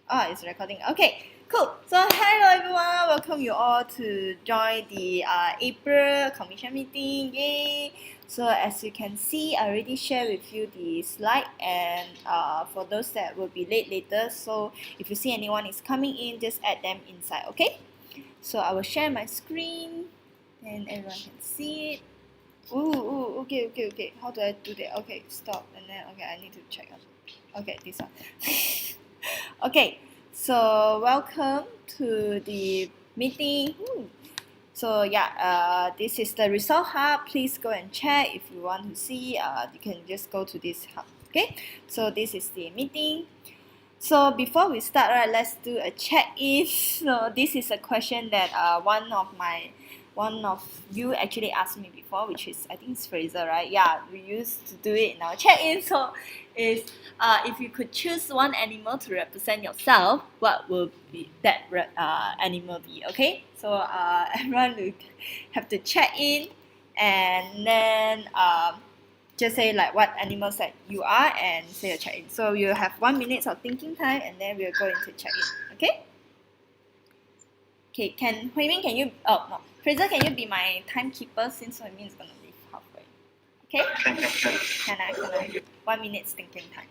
Oh, it's recording. Okay, cool. So, hello everyone. Welcome you all to join the April commission meeting. Yay! So, as you can see, I already shared with you the slide, and for those that will be late later, so if you see anyone is coming in, just add them inside. Okay. So, I will share my screen, and everyone can see it. Okay. How do I do that? Okay, stop, and then I need to check out. Okay, this one. Okay, so welcome to the meeting. So yeah, this is the result hub. Please go and check if you want to see. You can just go to this hub. Okay, so this is the meeting. So before we start, right, let's do a check-in. So this is a question that one of you actually asked me before, which is I think it's Fraser, right? Yeah, we used to do it in our check-in. So is if you could choose one animal to represent yourself, what would be that animal be? Okay, so everyone will have to check in, and then just say like what animals that you are and say a check-in. So you have 1 minute of thinking time, and then we'll go into check-in. Okay? Okay, Hui Min, can you Fraser, can you be my timekeeper since Hui Min is gonna leave halfway? Okay? Can I? 1 minute thinking time.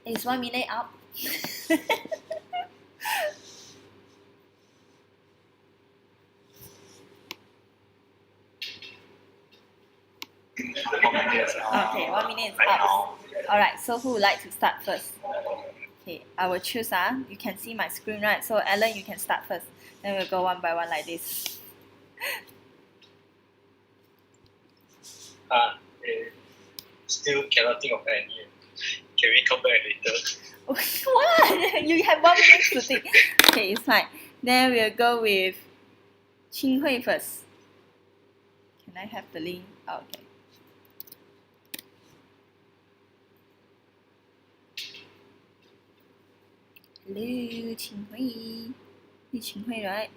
Is 1 minute up? Okay, 1 minute is up. Alright, so who would like to start first? Okay, I will choose. You can see my screen, right? So Alan, you can start first. Then we'll go one by one like this. Still cannot think of any. Can we come back later? What? You have 1 minute to think. Okay, it's fine. Then we'll go with Qing Hui first. Can I have the link? Oh, okay. Hello, Qing Hui. It's Qing Hui, right?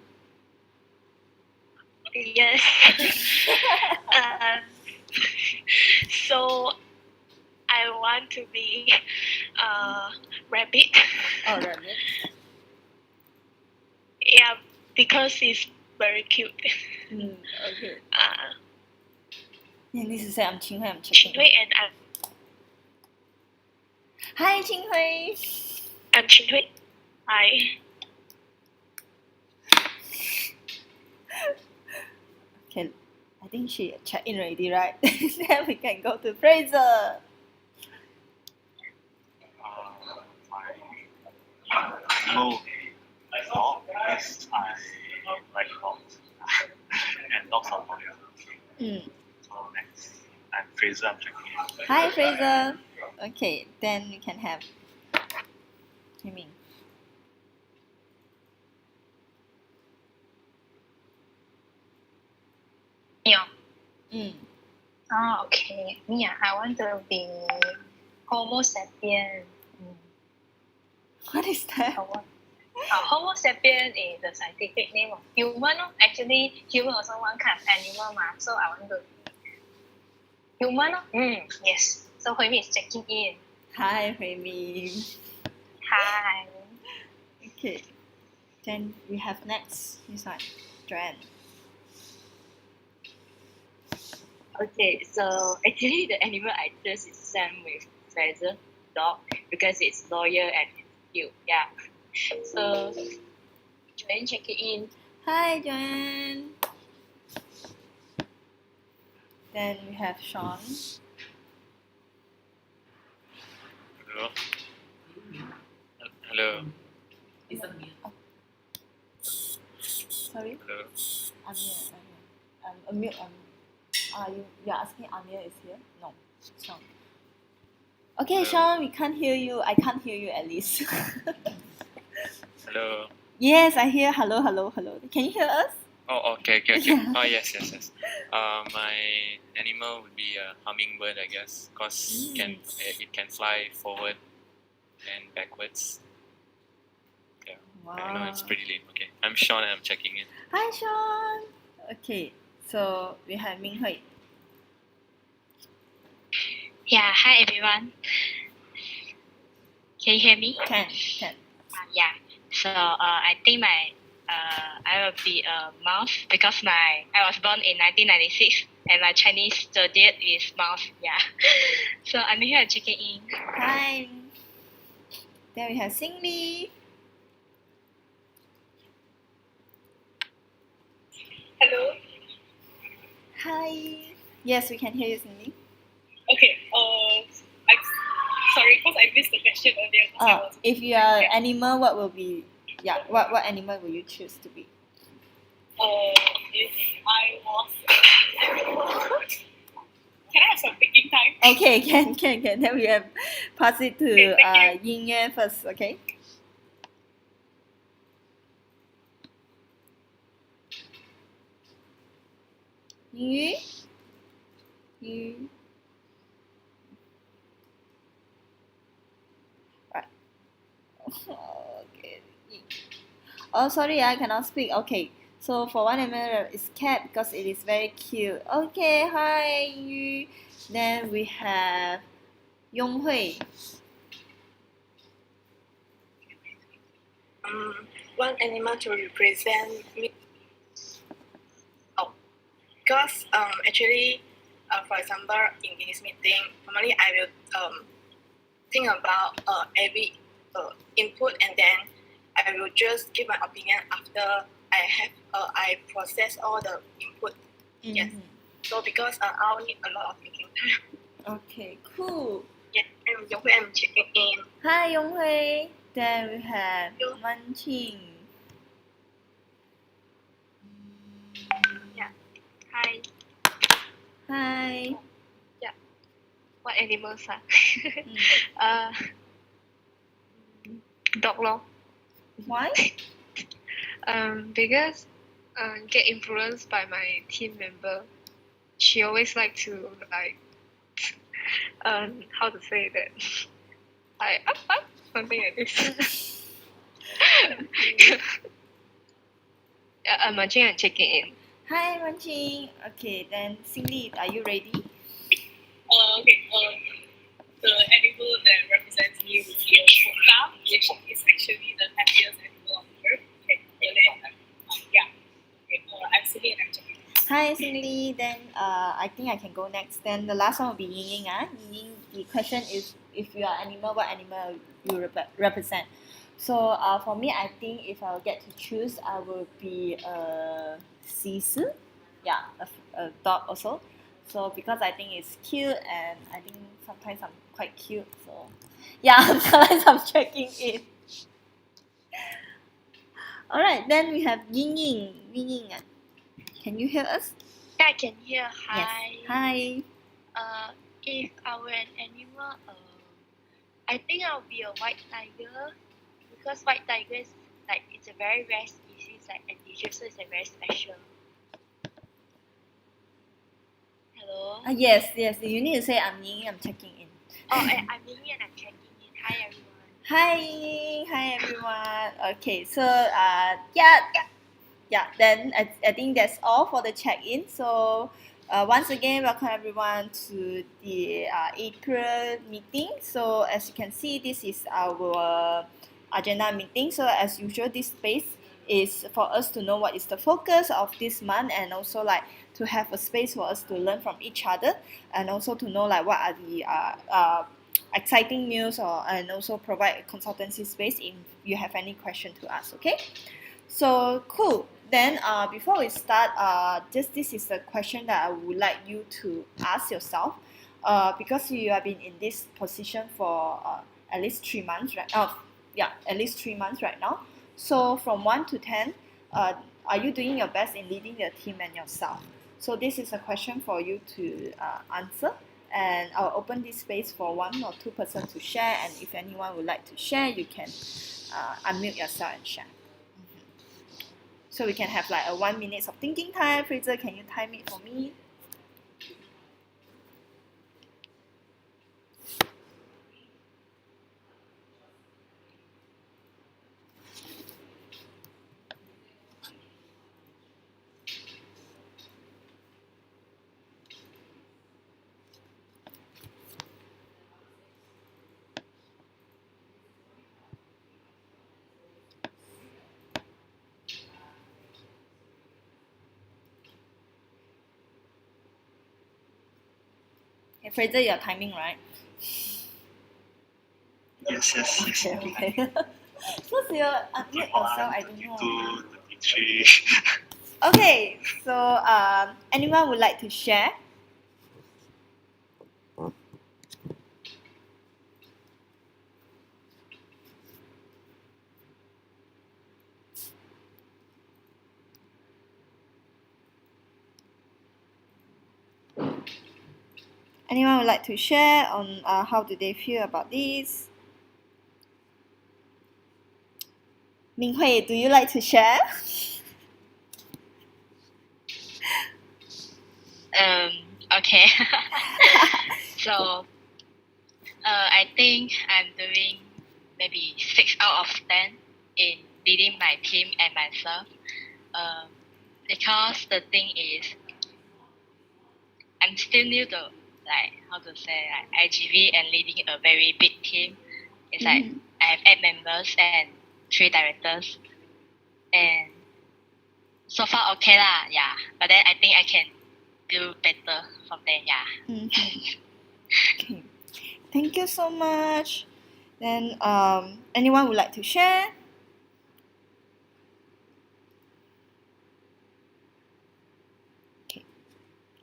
Yes. So I want to be rabbit. Oh, rabbit. Yeah, because it's very cute. Okay. 你是 say I'm Qing Hui, I'm checking. Qing Hui and Hi, Qing Hui. I'm Qing Hui. Hi. Okay, I think she checked in already, right? Then we can go to Fraser. No, dog is I like dogs. And dogs are loyal. So next, I'm Fraser, I'm checking in. Hi, Fraser. Okay, then we can have Ming. Okay. Me, I want to be Homo sapien. What is that? Homo sapien is the scientific name of human. Actually, human also one kind of animal. So I want to be human. Yes. So Hui Min is checking in. Hi, Hui Min. Hi. Okay. Then we have next this one, Joanne. Okay, so actually the animal I chose is same with Fraser, dog, because it's loyal and it's cute. Yeah. So Joanne check it in. Hi, Joanne. Then we have Sean. Hello, Hello. Hello. Sorry? Hello. Amir. Amir. You're asking Amir is here? No, Sean. Okay, Hello. Sean, we can't hear you. I can't hear you at least. Hello. Yes, I hear hello, hello, hello. Can you hear us? Oh, okay. Yeah. Oh, yes. My animal would be a hummingbird, I guess, because it can fly forward and backwards. Yeah, I know it's pretty lame. Okay, I'm Sean and I'm checking in. Hi, Sean. Okay, so we have Ming Hui. Yeah, hi everyone. Can you hear me? Can. Yeah. So I think I will be a mouse because I was born in 1996 and my Chinese zodiac is mouse. Yeah. So I'm here checking in. Hi. Then we have Sing Lee. Hello. Hi. Yes, we can hear you, Sing Lee. Okay. Sorry, because I missed the question earlier. 'cause I was- If you are animal, what will be? Yeah, what animal will you choose to be? If I was, can I have some thinking time? Okay, can. Then we have pass it to Okay, thank Yin Yue first. Okay. Yin Yue. Right. Okay. Oh, sorry, I cannot speak. Okay. So for one animal, it's cat because it is very cute. Okay, hi Yu. Then we have Yong Hui. One animal to represent me. Oh, because actually, for example, in this meeting, normally I will think about every input and then I will just give my opinion after I process all the input. Yes. So because I'll need a lot of thinking time. Okay, cool. Yeah, and I'm checking in. Hi Yong Hui. Then we have Yo. Man Qing. Hi. Hi. What animals are? Mm. Dog lor. Why? Because get influenced by my team member. She always like to how to say that? Something like this. Yeah, I'm watching and checking in. Hi Man Qing. Okay, then Cindy, are you ready? Okay. The animal that represents me would be a quokka, which is actually the happiest animal on earth. Okay. Yeah. Okay. I'm Cindy and I'm checking. Hi Cindy. Then I think I can go next. Then the last one will be Ying Ying. Ying Ying, the question is if you are animal, what animal you represent? So for me, I think if I will get to choose, I will be a Sisu. Yeah, a dog also. So because I think it's cute and I think sometimes I'm quite cute. So yeah, sometimes I'm checking in. Alright, then we have Ying Ying. Ying Ying. Can you hear us? Yeah, I can hear. Hi. Yes. Hi. If I were an animal, I think I'll be a white tiger because white tiger is it's a very rare species, endangered, so it's very special. Hello. Yes. You need to say I'm Ying. I'm checking in. I'm Ying and I'm checking in. Hi everyone. Hi Ying. Hi everyone. Okay, so yeah. Then I think that's all for the check-in. So once again, welcome everyone to the April meeting. So as you can see, this is our agenda meeting. So as usual, this space is for us to know what is the focus of this month and also like to have a space for us to learn from each other and also to know like what are the exciting news and also provide consultancy space if you have any question to ask. Okay, so cool. Then before we start, this is the question that I would like you to ask yourself because you have been in this position for at least 3 months, right? At least 3 months right now. So from 1 to 10, are you doing your best in leading the team and yourself? So this is a question for you to answer, and I'll open this space for 1 or 2 persons to share, and if anyone would like to share, you can unmute yourself and share. So we can have like a 1 minute of thinking time. Fraser, can you time it for me? Okay, Fraser, you're timing, right? Yes. Okay. So you unmute yourself, I don't know. 23. Okay, so anyone would like to share? Anyone would like to share on how do they feel about this? Minghui, do you like to share? Okay. So, I think I'm doing maybe 6 out of 10 in leading my team and myself. Because the thing is, I'm still new to IGV and leading a very big team. It's like I have 8 members and 3 directors, and so far okay lah, yeah. But then I think I can do better from there, yeah. Okay. Thank you so much. Then anyone would like to share? Okay.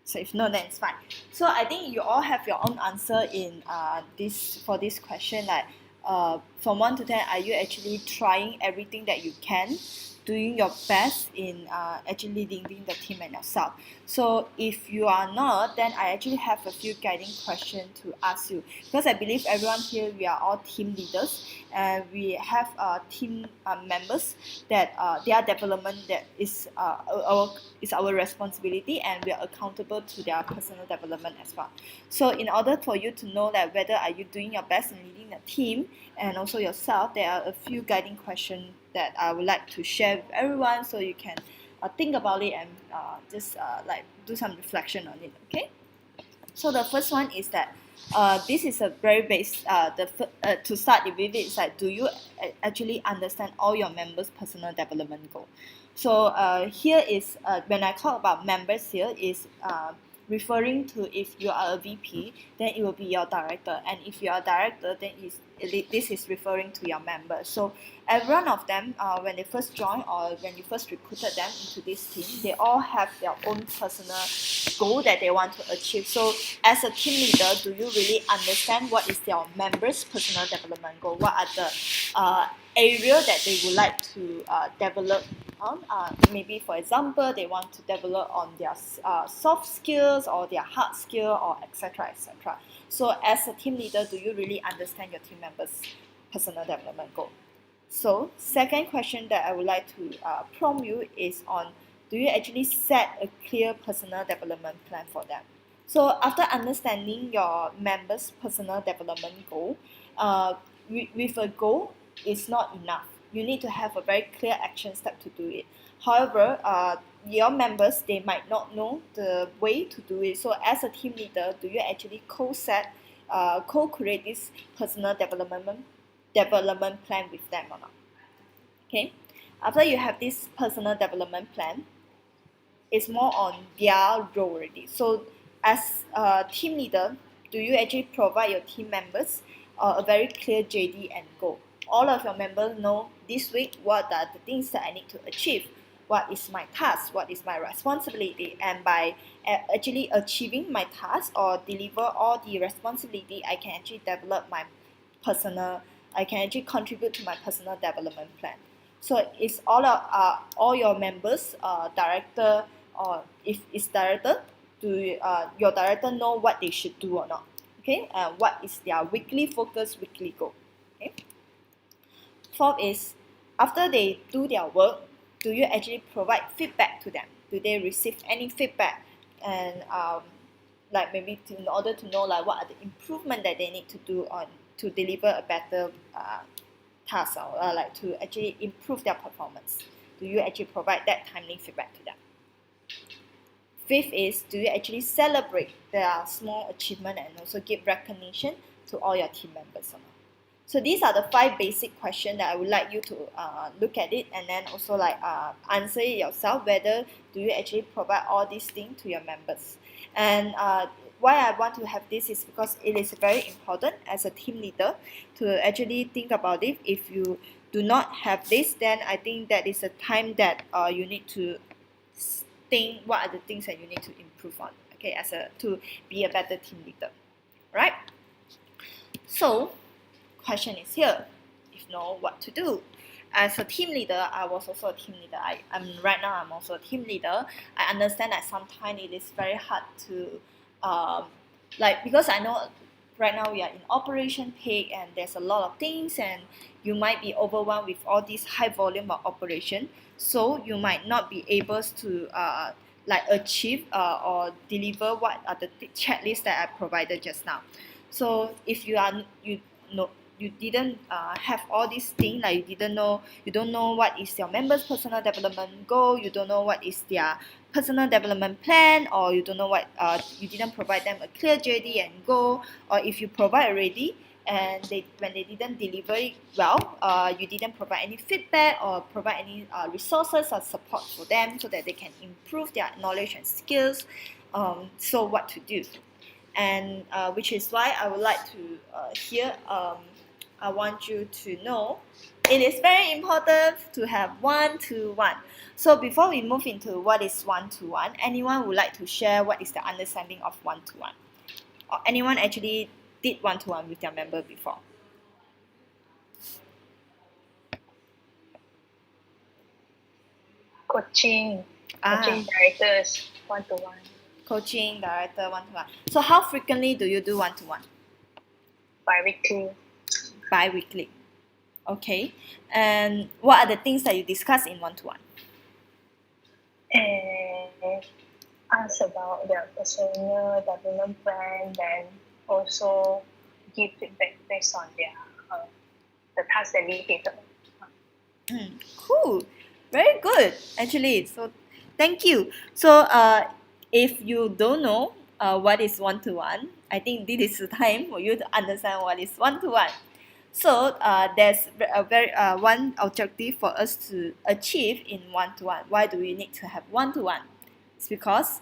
So if no, then it's fine. So I think you all have your own answer in this question. Like from 1 to 10, are you actually trying everything that you can, doing your best in actually leading the team and yourself? So if you are not, then I actually have a few guiding questions to ask you, because I believe everyone here, we are all team leaders, and we have team members that their development that is our responsibility, and we are accountable to their personal development as well. So in order for you to know that whether are you doing your best in leading the team and also yourself, there are a few guiding questions that I would like to share with everyone, so you can think about it and just like do some reflection on it. Okay. So the first one is that this is a very base. To start with it, is like, do you actually understand all your members' personal development goal? So here is when I talk about members here is referring to, if you are a VP, then it will be your director, and if you are a director, then this is referring to your members. So every one of them, when they first join or when you first recruited them into this team, they all have their own personal goal that they want to achieve. So as a team leader, do you really understand what is their members' personal development goal? What are the area that they would like to develop on? Maybe, for example, they want to develop on their soft skills or their hard skill, or etc. etc. So as a team leader, do you really understand your team members' personal development goal? So second question that I would like to prompt you is on, do you actually set a clear personal development plan for them? So after understanding your members' personal development goal, with a goal is not enough. You need to have a very clear action step to do it. However, your members, they might not know the way to do it. So as a team leader, do you actually co-create this personal development plan with them or not? Okay. After you have this personal development plan, it's more on their role already. So as a team leader, do you actually provide your team members a very clear JD and goal? All of your members know this week what are the things that I need to achieve, what is my task, what is my responsibility, and by actually achieving my task or deliver all the responsibility, I can actually develop my personal, I can actually contribute to my personal development plan. So it's all your members, director, or if it's director, do your director know what they should do or not? Okay, and what is their weekly focus, weekly goal? Okay. Fourth is, after they do their work, do you actually provide feedback to them? Do they receive any feedback? And like maybe in order to know like what are the improvement that they need to do on to deliver a better task, or like to actually improve their performance. Do you actually provide that timely feedback to them? Fifth is, do you actually celebrate their small achievement and also give recognition to all your team members or not? So these are the 5 basic questions that I would like you to look at it, and then also like answer it yourself, whether do you actually provide all these things to your members. And why I want to have this is because it is very important as a team leader to actually think about it. If you do not have this, then I think that is a time that you need to think what are the things that you need to improve on, okay, to be a better team leader, right? So question is here, if you know what to do. As a team leader, I was also a team leader. Right now I'm also a team leader. I understand that sometimes it is very hard to because I know right now we are in operation peak and there's a lot of things, and you might be overwhelmed with all this high volume of operation, so you might not be able to achieve or deliver what are the checklists that I provided just now. So if you didn't have all these things, like you don't know what is your members' personal development goal, you don't know what is their personal development plan, or you don't know what you didn't provide them a clear JD and goal, or if you provide already and when they didn't deliver it well, you didn't provide any feedback or provide any resources or support for them so that they can improve their knowledge and skills. So what to do? And which is why I would like to I want you to know it is very important to have one-to-one. So before we move into what is one-to-one, anyone would like to share what is the understanding of one-to-one? Or anyone actually did one-to-one with their member before? Coaching directors one-to-one. Coaching director one-to-one. So how frequently do you do one-to-one? Bi-weekly. Bi-weekly. Okay. And what are the things that you discuss in one-to-one? And ask about their personal development plan, then also give feedback based on their the task that we did. Cool. Very good, actually. So thank you. So if you don't know what is one-to-one, I think this is the time for you to understand what is one-to-one. So there's a very one objective for us to achieve in one-to-one. Why do we need to have one-to-one? It's because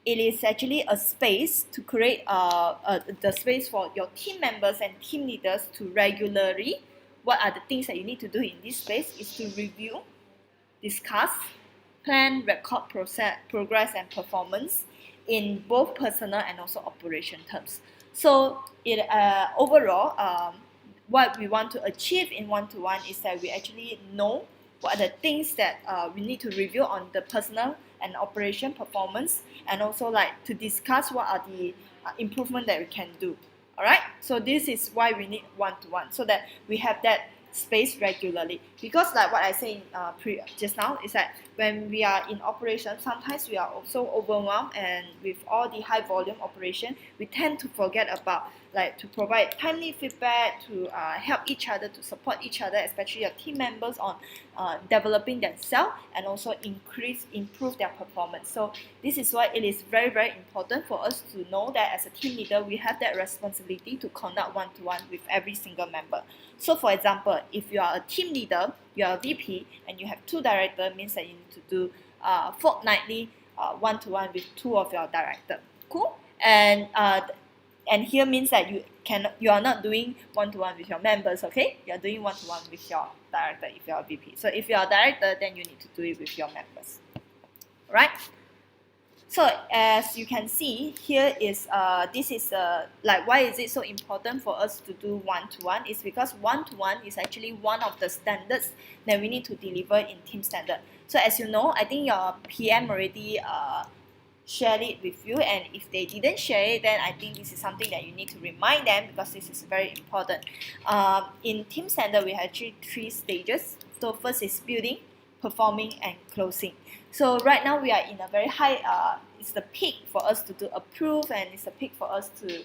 it is actually a space to create the space for your team members and team leaders to regularly, what are the things that you need to do in this space is to review, discuss, plan, record progress and performance in both personal and also operation terms. So overall, what we want to achieve in one-to-one is that we actually know what are the things that we need to review on the personal and operation performance, and also like to discuss what are the improvement that we can do. All right, so this is why we need one-to-one, so that we have that space regularly. Because like what I said just now is that when we are in operation, sometimes we are also overwhelmed, and with all the high volume operation, we tend to forget about like to provide timely feedback, to help each other, to support each other, especially your team members on developing themselves and also improve their performance. So this is why it is very, very important for us to know that as a team leader, we have that responsibility to conduct one-to-one with every single member. So for example, if you are a team leader, you are a VP, and you have 2 directors, means that you need to do fortnightly one-to-one with 2 of your directors. Cool? And here means that you are not doing one-to-one with your members, okay? You are doing one-to-one with your director if you are a VP. So if you are a director, then you need to do it with your members. Right? So as you can see here is this is like why is it so important for us to do one-to-one is because one-to-one is actually one of the standards that we need to deliver in team standard. So as you know, I think your PM already shared it with you, and if they didn't share it, then I think this is something that you need to remind them because this is very important. In team standard, we have actually 3 stages. So first is building, performing, and closing. So right now we are in a very high, it's the peak for us to do approve, and it's the peak for us to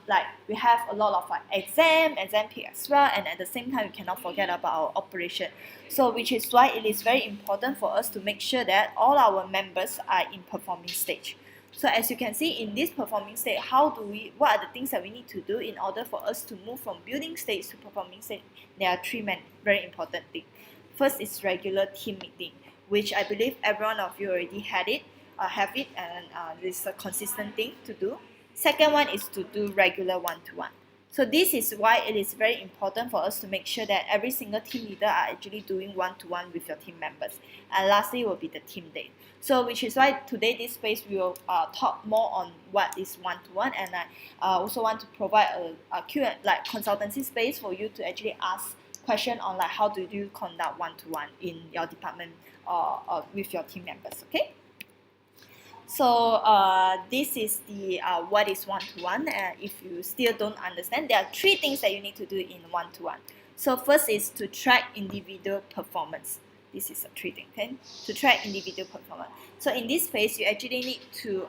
like we have a lot of exam peak as well, and at the same time we cannot forget about our operation. So which is why it is very important for us to make sure that all our members are in performing stage. So as you can see in this performing stage, what are the things that we need to do in order for us to move from building stage to performing stage? There are 3 very important things. First is regular team meeting, which I believe every one of you already have it, and this is a consistent thing to do. Second one is to do regular one-to-one. So this is why it is very important for us to make sure that every single team leader are actually doing one-to-one with your team members. And lastly will be the team day. So which is why today this space we will talk more on what is one-to-one, and I also want to provide a Q&A, like consultancy space for you to actually ask question on like how do you conduct one-to-one in your department or with your team members. Okay. So this is the what is one-to-one. If you still don't understand, there are 3 things that you need to do in one-to-one. So first is to track individual performance. This is a 3 thing, okay? To track individual performance. So in this phase, you actually need to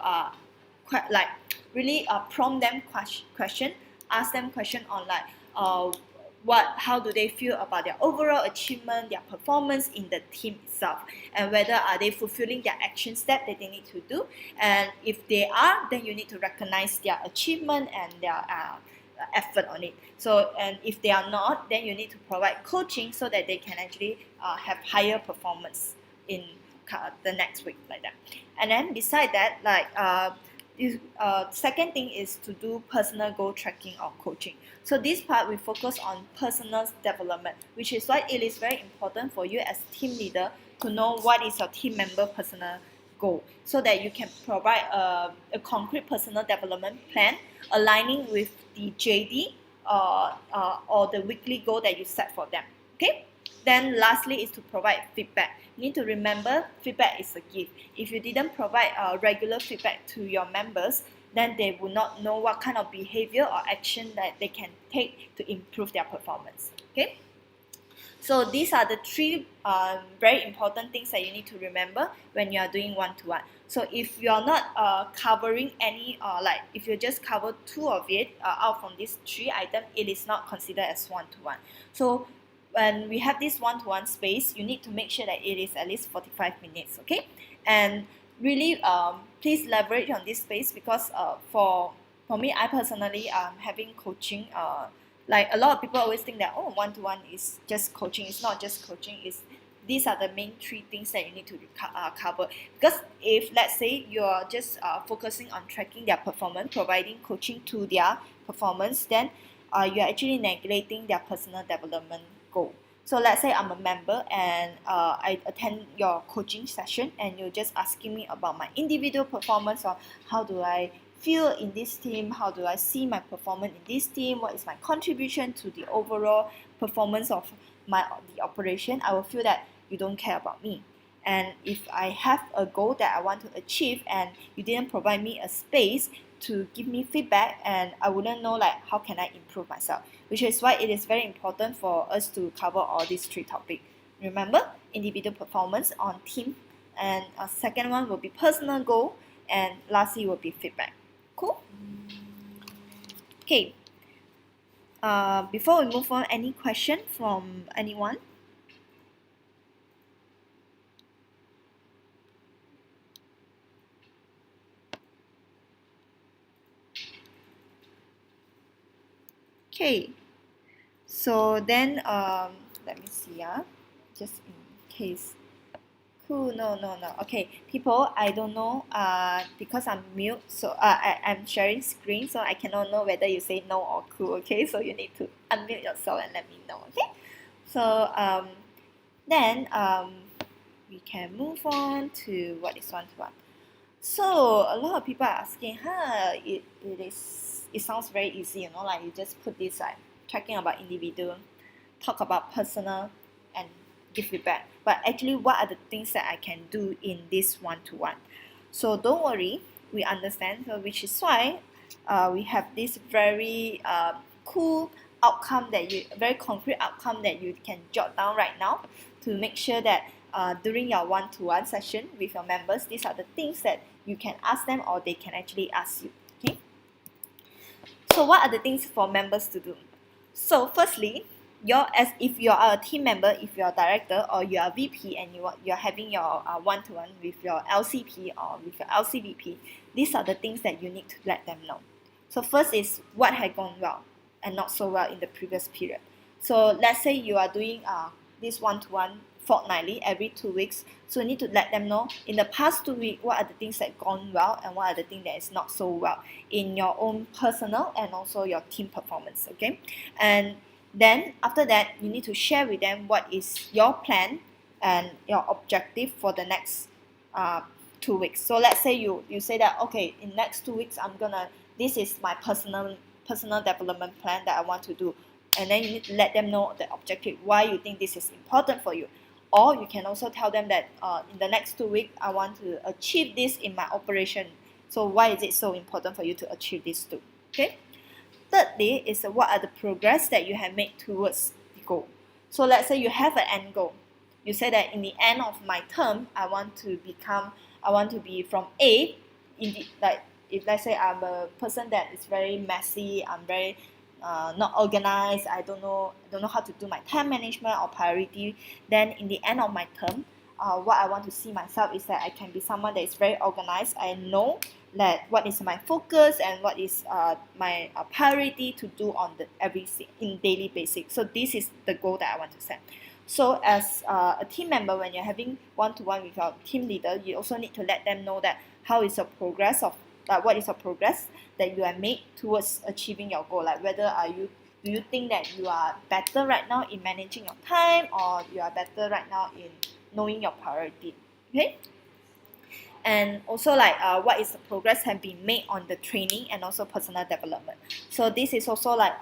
like really prompt them question, ask them question on like how do they feel about their overall achievement, their performance in the team itself, and whether are they fulfilling their action step that they need to do. And if they are, then you need to recognize their achievement and their effort on it. So, and if they are not, then you need to provide coaching so that they can actually have higher performance in the next week, like that. And then beside that, like second thing is to do personal goal tracking or coaching. So this part we focus on personal development, which is why it is very important for you as team leader to know what is your team member personal goal, so that you can provide a concrete personal development plan aligning with the JD or the weekly goal that you set for them. Okay. Then lastly is to provide feedback. You need to remember feedback is a gift. If you didn't provide regular feedback to your members, then they will not know what kind of behavior or action that they can take to improve their performance. Okay. So these are the 3 very important things that you need to remember when you are doing one-to-one. So if you are not covering any, like if you just cover 2 of it out from these 3 items, it is not considered as one-to-one. So when we have this one-to-one space, you need to make sure that it is at least 45 minutes, okay? And really, please leverage on this space because for me, I personally having coaching. Like a lot of people always think that one-to-one is just coaching. It's not just coaching. These are the main 3 things that you need to cover. Because if let's say you're just focusing on tracking their performance, providing coaching to their performance, then you're actually neglecting their personal development goal. So let's say I'm a member and I attend your coaching session, and you're just asking me about my individual performance, or how do I feel in this team, how do I see my performance in this team, what is my contribution to the overall performance of the operation. I will feel that you don't care about me. And if I have a goal that I want to achieve and you didn't provide me a space to give me feedback, and I wouldn't know like how can I improve myself, which is why it is very important for us to cover all these 3 topics. Remember, individual performance on team, and second one will be personal goal, and lastly will be feedback. Cool? Okay. Before we move on, any question from anyone? Okay, so then let me see, just in case. Cool, no. Okay, people, I don't know, because I'm mute, so I'm sharing screen, so I cannot know whether you say no or cool, okay? So you need to unmute yourself and let me know, okay? So then we can move on to what is one-to-one. So a lot of people are asking, it sounds very easy, like you just put this like talking about individual, talk about personal, and give feedback. But actually, what are the things that I can do in this one-to-one? So don't worry, we understand. So which is why we have this very cool outcome very concrete outcome that you can jot down right now to make sure that during your one-to-one session with your members, these are the things that you can ask them or they can actually ask you. Okay. So what are the things for members to do? So firstly, if you are a team member, if you're a director or you are VP and you're having your one-to-one with your LCP or with your LCVP, these are the things that you need to let them know. So first is what had gone well and not so well in the previous period. So let's say you are doing this one-to-one fortnightly every 2 weeks. So you need to let them know in the past 2 weeks what are the things that gone well and what are the things that is not so well in your own personal and also your team performance. Okay, and then after that you need to share with them what is your plan and your objective for the next 2 weeks. So let's say you say that, okay, in next 2 weeks this is my personal development plan that I want to do, and then you need to let them know the objective, why you think this is important for you. Or you can also tell them that in the next 2 weeks I want to achieve this in my operation, so why is it so important for you to achieve this too. Okay. Thirdly is what are the progress that you have made towards the goal. So let's say you have an end goal. You say that in the end of my term, I want to be from A, like if let's say I'm a person that is very messy, I'm very not organized, I don't know how to do my time management or priority, then in the end of my term, what I want to see myself is that I can be someone that is very organized. I know that what is my focus and what is my priority to do on in daily basis. So this is the goal that I want to set. So as a team member, when you're having one-to-one with your team leader, you also need to let them know that what is your progress that you have made towards achieving your goal. Like whether do you think that you are better right now in managing your time, or you are better right now in knowing your priority. Okay. And also like what is the progress have been made on the training and also personal development. So this is also like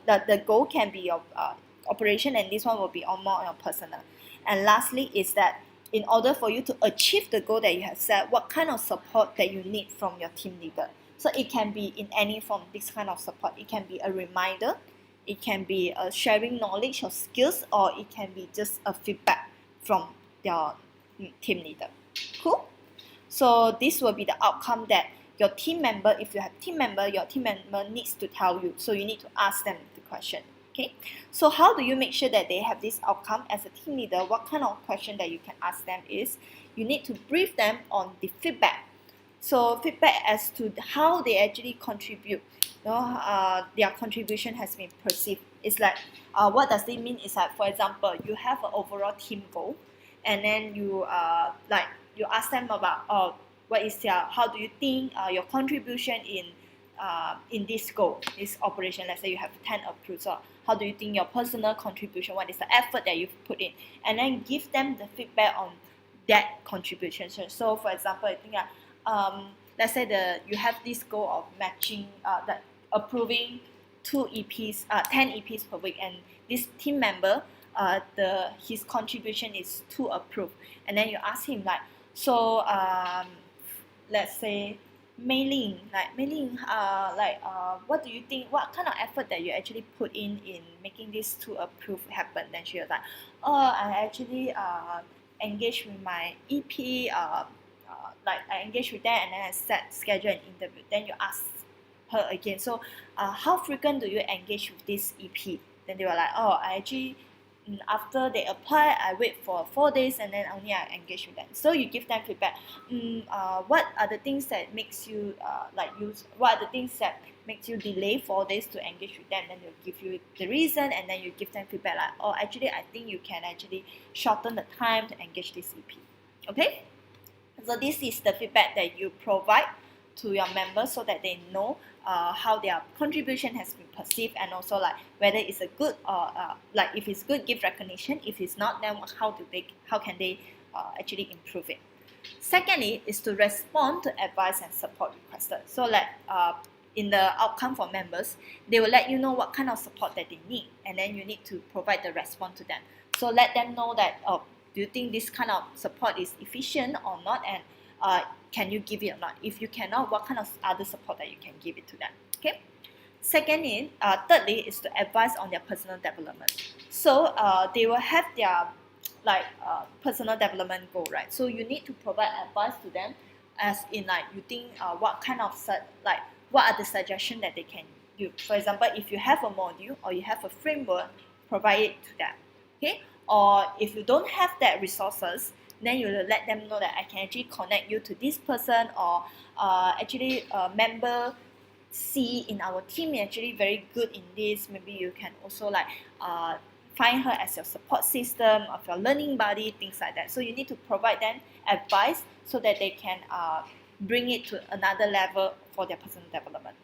the goal can be your operation, and this one will be more on your personal. And lastly is that in order for you to achieve the goal that you have set, what kind of support that you need from your team leader. So it can be in any form, this kind of support. It can be a reminder, it can be a sharing knowledge or skills, or it can be just a feedback from your team leader. Cool? So this will be the outcome that your team member, if you have team member, your team member needs to tell you. So you need to ask them the question. Okay. So how do you make sure that they have this outcome as a team leader? What kind of question that you can ask them is you need to brief them on the feedback. So feedback as to how they actually contribute. Their contribution has been perceived. It's like what does it mean is that, for example, you have an overall team goal, and then you ask them about how do you think your contribution in this goal, this operation. Let's say you have 10 approved. So how do you think your personal contribution? What is the effort that you've put in? And then give them the feedback on that contribution. So for example, I think let's say you have this goal of matching that approving 10 EPs per week, and this team member his contribution is 2 approved, and then you ask him like, so let's say Mei-Ling, what do you think, what kind of effort that you actually put in making this 2 approved happen? Then she was like, I actually engaged with my EP, I engaged with them, and then I set schedule an interview. Then you ask her again, so how frequent do you engage with this EP? Then they were like, I actually after they apply, I wait for 4 days and then only I engage with them. So you give them feedback. What are the things that makes you what are the things that makes you delay 4 days to engage with them? Then they'll give you the reason, and then you give them feedback like, actually I think you can actually shorten the time to engage this EP. Okay? So this is the feedback that you provide to your members so that they know how their contribution has been perceived, and also like whether it's a good or if it's good, give recognition. If it's not, then how can they actually improve it. Secondly, is to respond to advice and support requested. So in the outcome for members, they will let you know what kind of support that they need, and then you need to provide the response to them. So let them know that, do you think this kind of support is efficient or not, and can you give it or not? If you cannot, what kind of other support that you can give it to them? Okay. Thirdly, is to advise on their personal development. So they will have their personal development goal, right? So you need to provide advice to them, as in you think what kind of what are the suggestions that they can do. For example, if you have a module or you have a framework, provide it to them. Okay. Or if you don't have that resources, then you will let them know that I can actually connect you to this person, or actually a member C in our team is actually very good in this. Maybe you can also find her as your support system of your learning buddy, things like that. So you need to provide them advice so that they can bring it to another level for their personal development.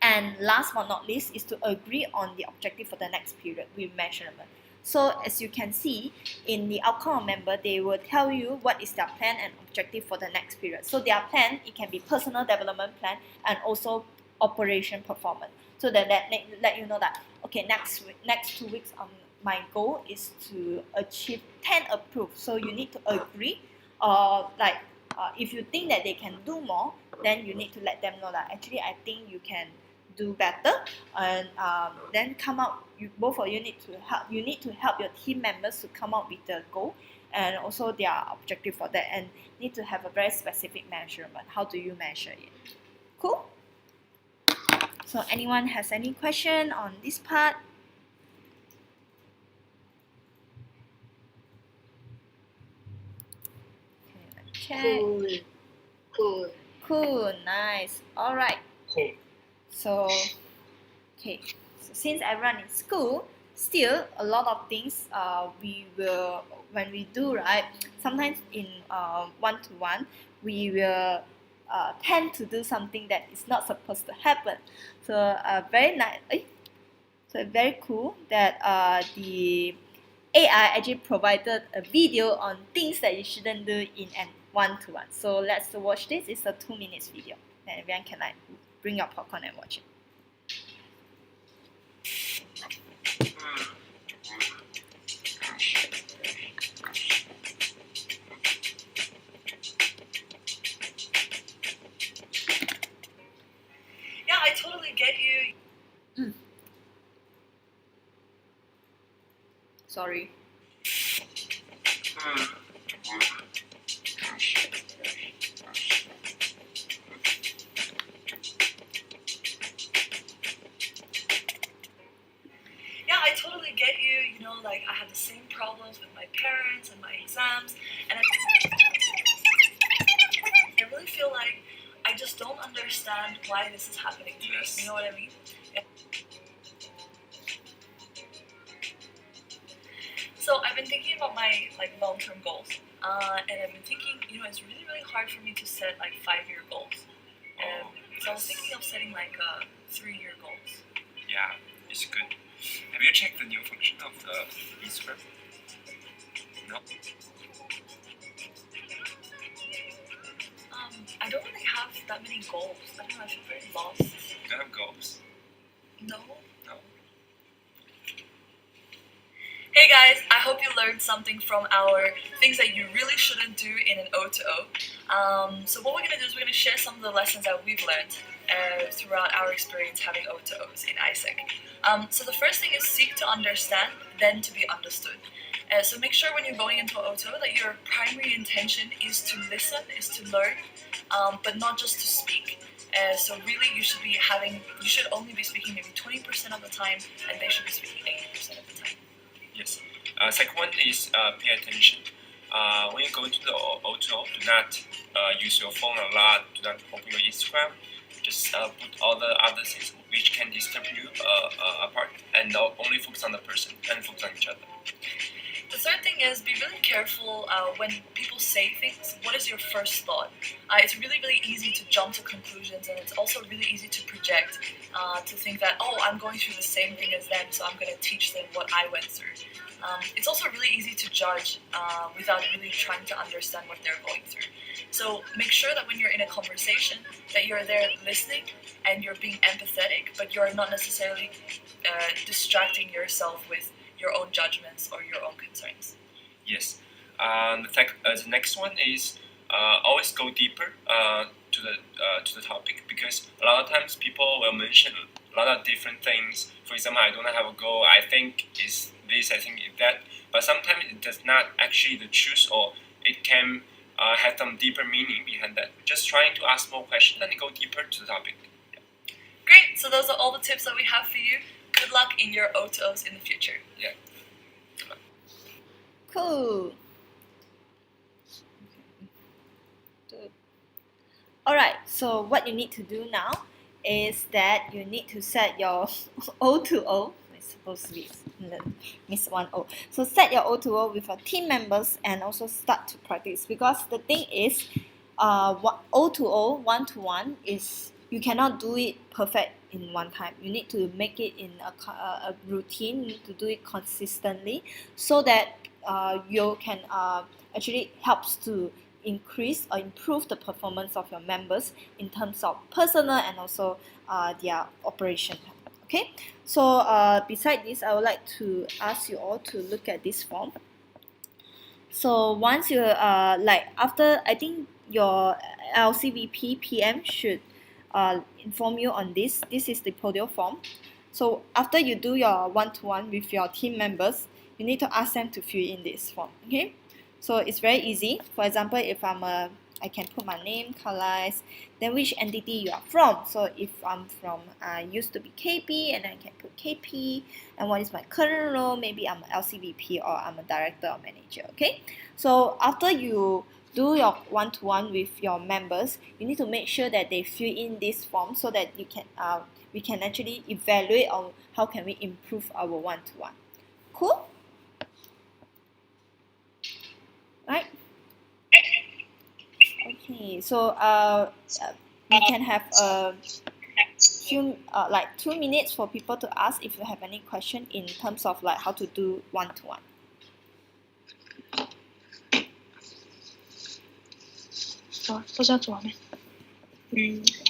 And last but not least is to agree on the objective for the next period with measurement. So as you can see in the outcome of member, they will tell you what is their plan and objective for the next period. So their plan, it can be personal development plan and also operation performance. So that let you know that, okay, next 2 weeks my goal is to achieve 10 approved. So you need to agree, if you think that they can do more, then you need to let them know that actually I think you can do better, and then come out. Both of you need to help. You need to help your team members to come up with the goal and also their objective for that, and need to have a very specific measurement. How do you measure it? Cool. So anyone has any question on this part? Okay, let's check. Cool. Nice. All right. Cool. So since everyone in school, still a lot of things we will, when we do, right, sometimes in one-to-one we will tend to do something that is not supposed to happen. So very nice. So very cool that the AI actually provided a video on things that you shouldn't do in an one-to-one. So let's watch this. It's a 2 minutes video, and everyone can bring your popcorn and watch it. Yeah, I totally get you. Sorry. Yeah, I totally get you. You know, like I had the same problems with my parents and my exams, and I really feel like I just don't understand why this is happening to me. You know what I mean? Yeah. So I've been thinking about my long-term goals, and I've been thinking, it's really hard for me to set 5-year goals. So I was thinking of setting 3-year goals. Yeah, it's good. Have you checked the new function of the Instagram? No? I don't really have that many goals. I don't know, I feel very lost. You don't have goals? No? No. Hey guys, I hope you learned something from our things that you really shouldn't do in an O2O. So what we're going to do is we're going to share some of the lessons that we've learned throughout our experience having O2Os in ISEC. So the first thing is seek to understand, then to be understood. So make sure when you're going into an O2O that your primary intention is to listen, is to learn, but not just to speak. So really you should only be speaking maybe 20% of the time, and they should be speaking 80% of the time. Yes. Second one is pay attention. When you go into the O2O, do not use your phone a lot. Do not open your Instagram. Just put all the other things which can disturb you apart, and only focus on the person and focus on each other. The third thing is be really careful when people say things. What is your first thought? It's really easy to jump to conclusions, and it's also really easy to project, to think that, oh, I'm going through the same thing as them, so I'm going to teach them what I went through. it's also really easy to judge without really trying to understand what they're going through. So make sure that when you're in a conversation that you're there listening and you're being empathetic, but you're not necessarily distracting yourself with your own judgments or your own concerns. Yes. The next one is always go deeper to the topic, because a lot of times people will mention a lot of different things. For example, I don't have a goal. I think it's this. I think it's that. But sometimes it does not actually the truth, or it can have some deeper meaning behind that. Just trying to ask more questions and go deeper to the topic. Great. So those are all the tips that we have for you. Good luck in your O2Os in the future. Yeah. Cool. Alright, so what you need to do now is that you need to set your O2O. It's supposed to be miss one O. So set your O2O with your team members and also start to practice, because the thing is, O2O, one-to-one, is you cannot do it perfect in one time. You need to make it in a routine. You need to do it consistently so that you can actually helps to increase or improve the performance of your members in terms of personal and also their operation. Okay, so beside this, I would like to ask you all to look at this form. So once you after, I think your LCVP PM should inform you on this. This is the Podio form. So after you do your one-to-one with your team members, you need to ask them to fill in this form. Okay, so it's very easy. For example, if I can put my name, Carlisle, then which entity you are from. So if I'm from, I used to be KP, and I can put KP, and what is my current role? Maybe I'm an LCVP, or I'm a director or manager. Okay, so after you do your one-to-one with your members, you need to make sure that they fill in this form so that you can we can actually evaluate on how can we improve our one-to-one. Cool? Right? Okay, so we can have a few 2 minutes for people to ask if you have any question in terms of like how to do one-to-one.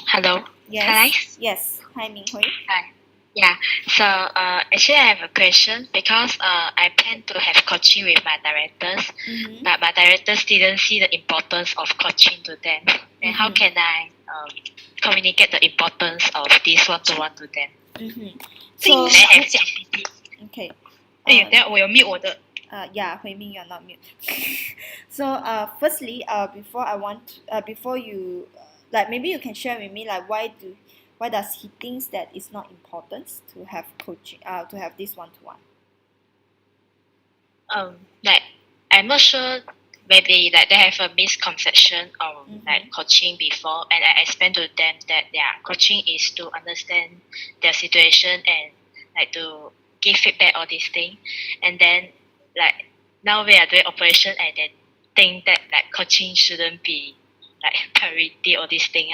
Hello. Yes. Yes. Hi, Minghui. Hi. Yeah. So actually, I have a question, because I plan to have coaching with my directors, but my directors didn't see the importance of coaching to them. And how can I communicate the importance of this one-to-one to them? So Can I have GPT? okay. 等下我有 mute 我的。Yeah, Hui Ming, you're not mute. So firstly, before you maybe you can share with me like why does he thinks that it's not important to have coaching to have this one-to-one? Like I'm not sure. Maybe like they have a misconception on like coaching before, and I explained to them that coaching is to understand their situation and like to give feedback all these things. And then like now we are doing operation, and then think that like coaching shouldn't be like priority or this thing.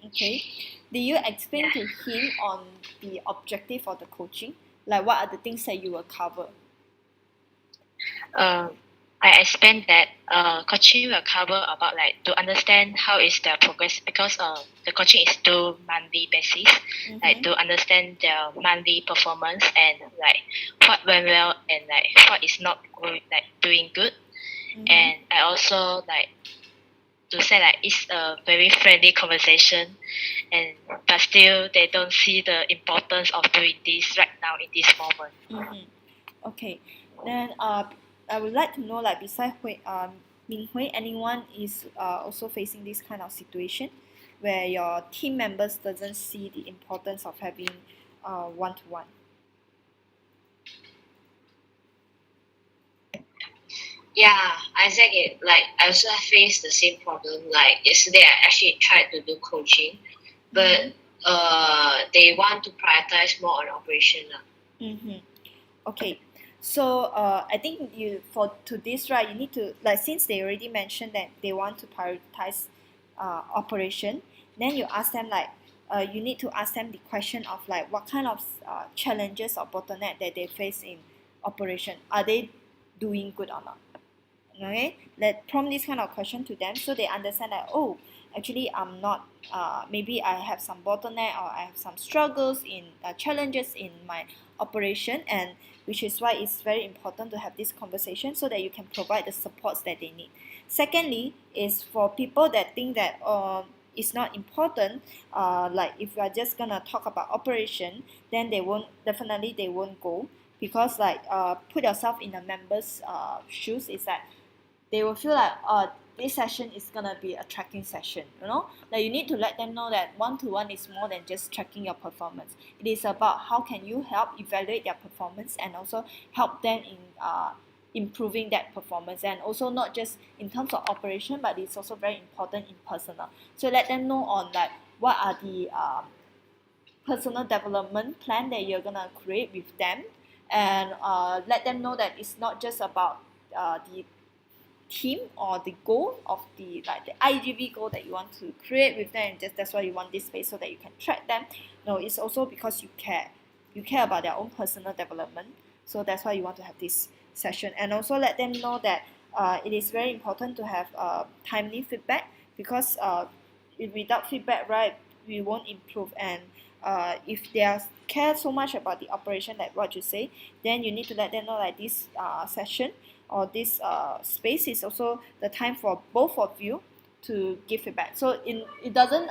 Okay. Did you explain to him on the objective of the coaching? Like what are the things that you will cover? I explained that coaching will cover about like to understand how is their progress, because the coaching is to monthly basis, like to understand their monthly performance and like what went well and like what is not doing good. And I also like to say like it's a very friendly conversation, and but still they don't see the importance of doing this right now in this moment. Okay, then I would like to know, like besides Minghui, anyone is also facing this kind of situation where your team members doesn't see the importance of having one-to-one? Yeah, Isaac, like I also faced the same problem. Like yesterday, I actually tried to do coaching, but they want to prioritize more on operation. Okay, so I think to this, right, you need to, like, since they already mentioned that they want to prioritize operation, then you ask them like you need to ask them the question of like what kind of challenges or bottleneck that they face in operation? Are they doing good or not? Okay, let prompt this kind of question to them so they understand that, oh, actually I'm not, maybe I have some bottleneck or I have some struggles in challenges in my operation, and which is why it's very important to have this conversation so that you can provide the supports that they need. Secondly, is for people that think that it's not important, like if you are just gonna talk about operation, then they won't go, because like put yourself in a member's shoes, is that they will feel like this session is gonna be a tracking session, like you need to let them know that one-to-one is more than just tracking your performance. It is about how can you help evaluate their performance and also help them in improving that performance, and also not just in terms of operation, but it's also very important in personal. So let them know on like what are the personal development plan that you're gonna create with them, and let them know that it's not just about the team or the goal of the IGV goal that you want to create with them, and just that's why you want this space so that you can track them. No, it's also because you care about their own personal development, so that's why you want to have this session. And also let them know that it is very important to have timely feedback, because without feedback, right, we won't improve. And if they care so much about the operation, like what you say, then you need to let them know like this session or this space is also the time for both of you to give feedback. So it doesn't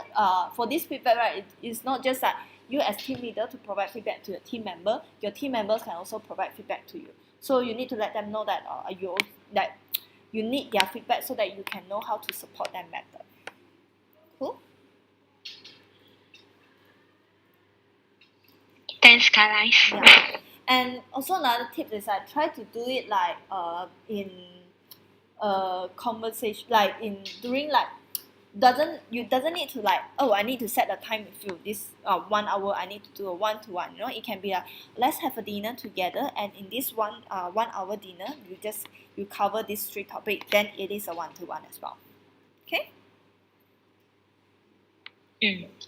for this feedback, right, it's not just that you as team leader to provide feedback to your team member. Your team members can also provide feedback to you. So you need to let them know that you need their feedback so that you can know how to support them better. Cool? Thanks, Caroline. Yeah. And also another tip is I try to do it like in conversation, like in during like doesn't need to like, oh, I need to set a time with you this 1 hour I need to do a one-to-one. It can be a let's have a dinner together, and in this 1 hour dinner you cover these 3 topics, then it is a one-to-one as well. Okay.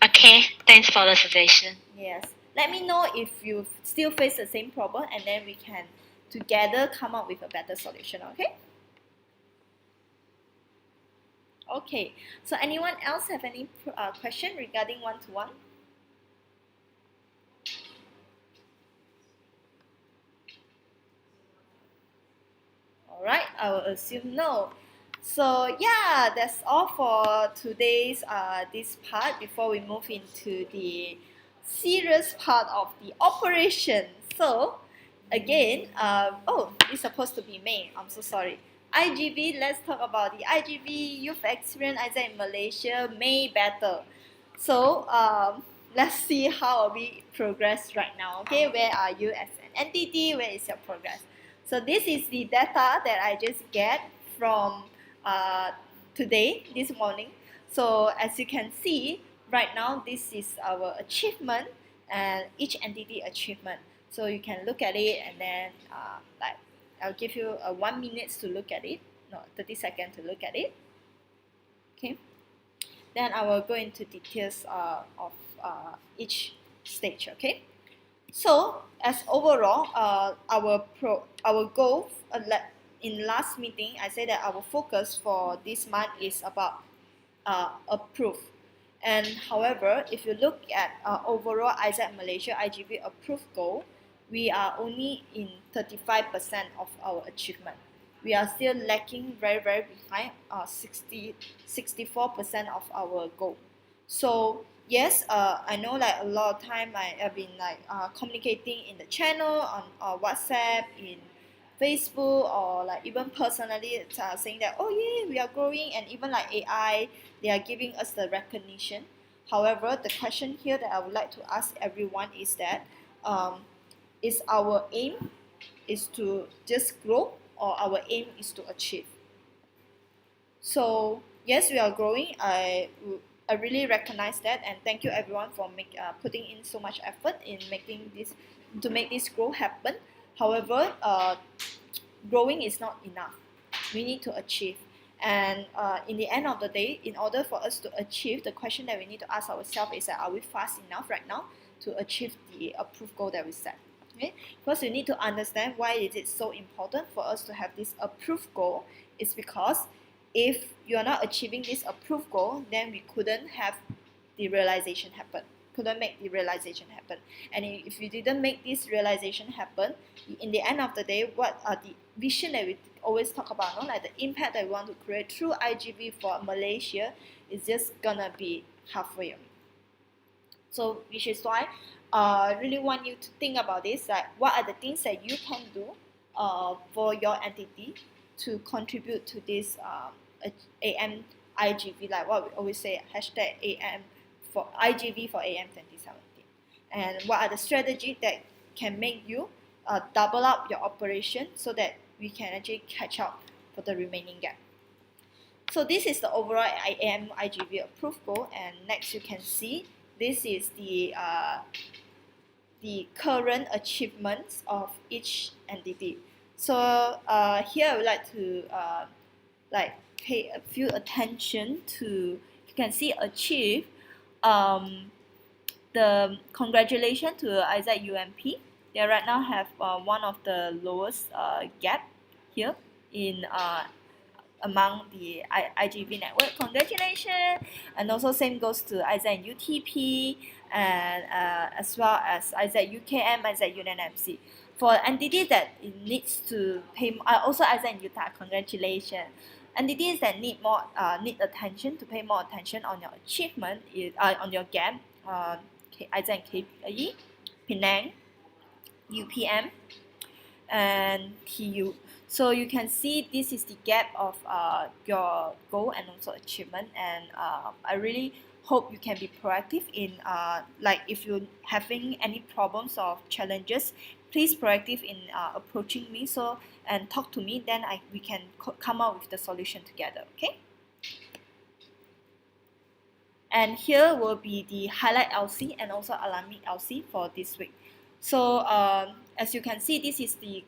Okay, thanks for the suggestion. Yes, let me know if you still face the same problem, and then we can together come up with a better solution. Okay. Okay, so anyone else have any question regarding one-to-one? Alright, I will assume no. So yeah, that's all for today's this part before we move into the serious part of the operation. So again, it's supposed to be May. I'm so sorry. IGV, let's talk about the IGV Youth Experience Isaac in Malaysia May battle. So let's see how we progress right now. Okay, where are you as an entity? Where is your progress? So this is the data that I just get from today, this morning. So as you can see, right now this is our achievement and each entity achievement. So you can look at it, and then I'll give you 1 minute to look at it, no, 30 seconds to look at it. Okay. Then I will go into details of each stage. Okay. So as overall, our goal in last meeting, I said that our focus for this month is about approved. And however, if you look at overall Isaac Malaysia IGV approved goal, we are only in 35% of our achievement. We are still lacking very, very behind 64% of our goal. So yes, I know like a lot of time I have been like communicating in the channel on WhatsApp, in Facebook, or like even personally saying that, oh yeah, we are growing, and even like AI, they are giving us the recognition. However, the question here that I would like to ask everyone is that is our aim is to just grow, or our aim is to achieve? So yes, we are growing. I really recognize that, and thank you everyone for putting in so much effort in making this to make this growth happen. However, growing is not enough. We need to achieve, and in the end of the day, in order for us to achieve, the question that we need to ask ourselves is that, are we fast enough right now to achieve the approved goal that we set? Okay, because you need to understand why is it so important for us to have this approved goal. It's because if you are not achieving this approved goal, then we couldn't have the realization happen. Couldn't make the realization happen. And if you didn't make this realization happen, in the end of the day, what are the vision that we always talk about, no? Like the impact that we want to create through IGV for Malaysia is just gonna be halfway. So which is why I really want you to think about this, like what are the things that you can do for your entity to contribute to this AM IGV, like what we always say, hashtag AM for IGV for AM 2017. And what are the strategies that can make you double up your operation so that we can actually catch up for the remaining gap. So this is the overall AM IGV approved goal, and next you can see this is the current achievements of each entity. So here I would like to like pay a few attention to, you can see achieve the congratulations to Isaac UMP. They right now have one of the lowest gap here in among the IGV network. Congratulations! And also same goes to Isaac UTP and as well as Isaac UKM, Isaac UNMC. For entities that it needs to pay, also Isaac Utah, congratulations. Entities that need more need attention, to pay more attention on your achievement is on your gap. Isaac KPE, Penang, UPM, and TU. So you can see this is the gap of your goal and also achievement, and I really hope you can be proactive in like if you're having any problems or challenges, please proactive in approaching me and talk to me, then we can come up with the solution together. Okay. And here will be the highlight LC and also alarming LC for this week. So as you can see, this is the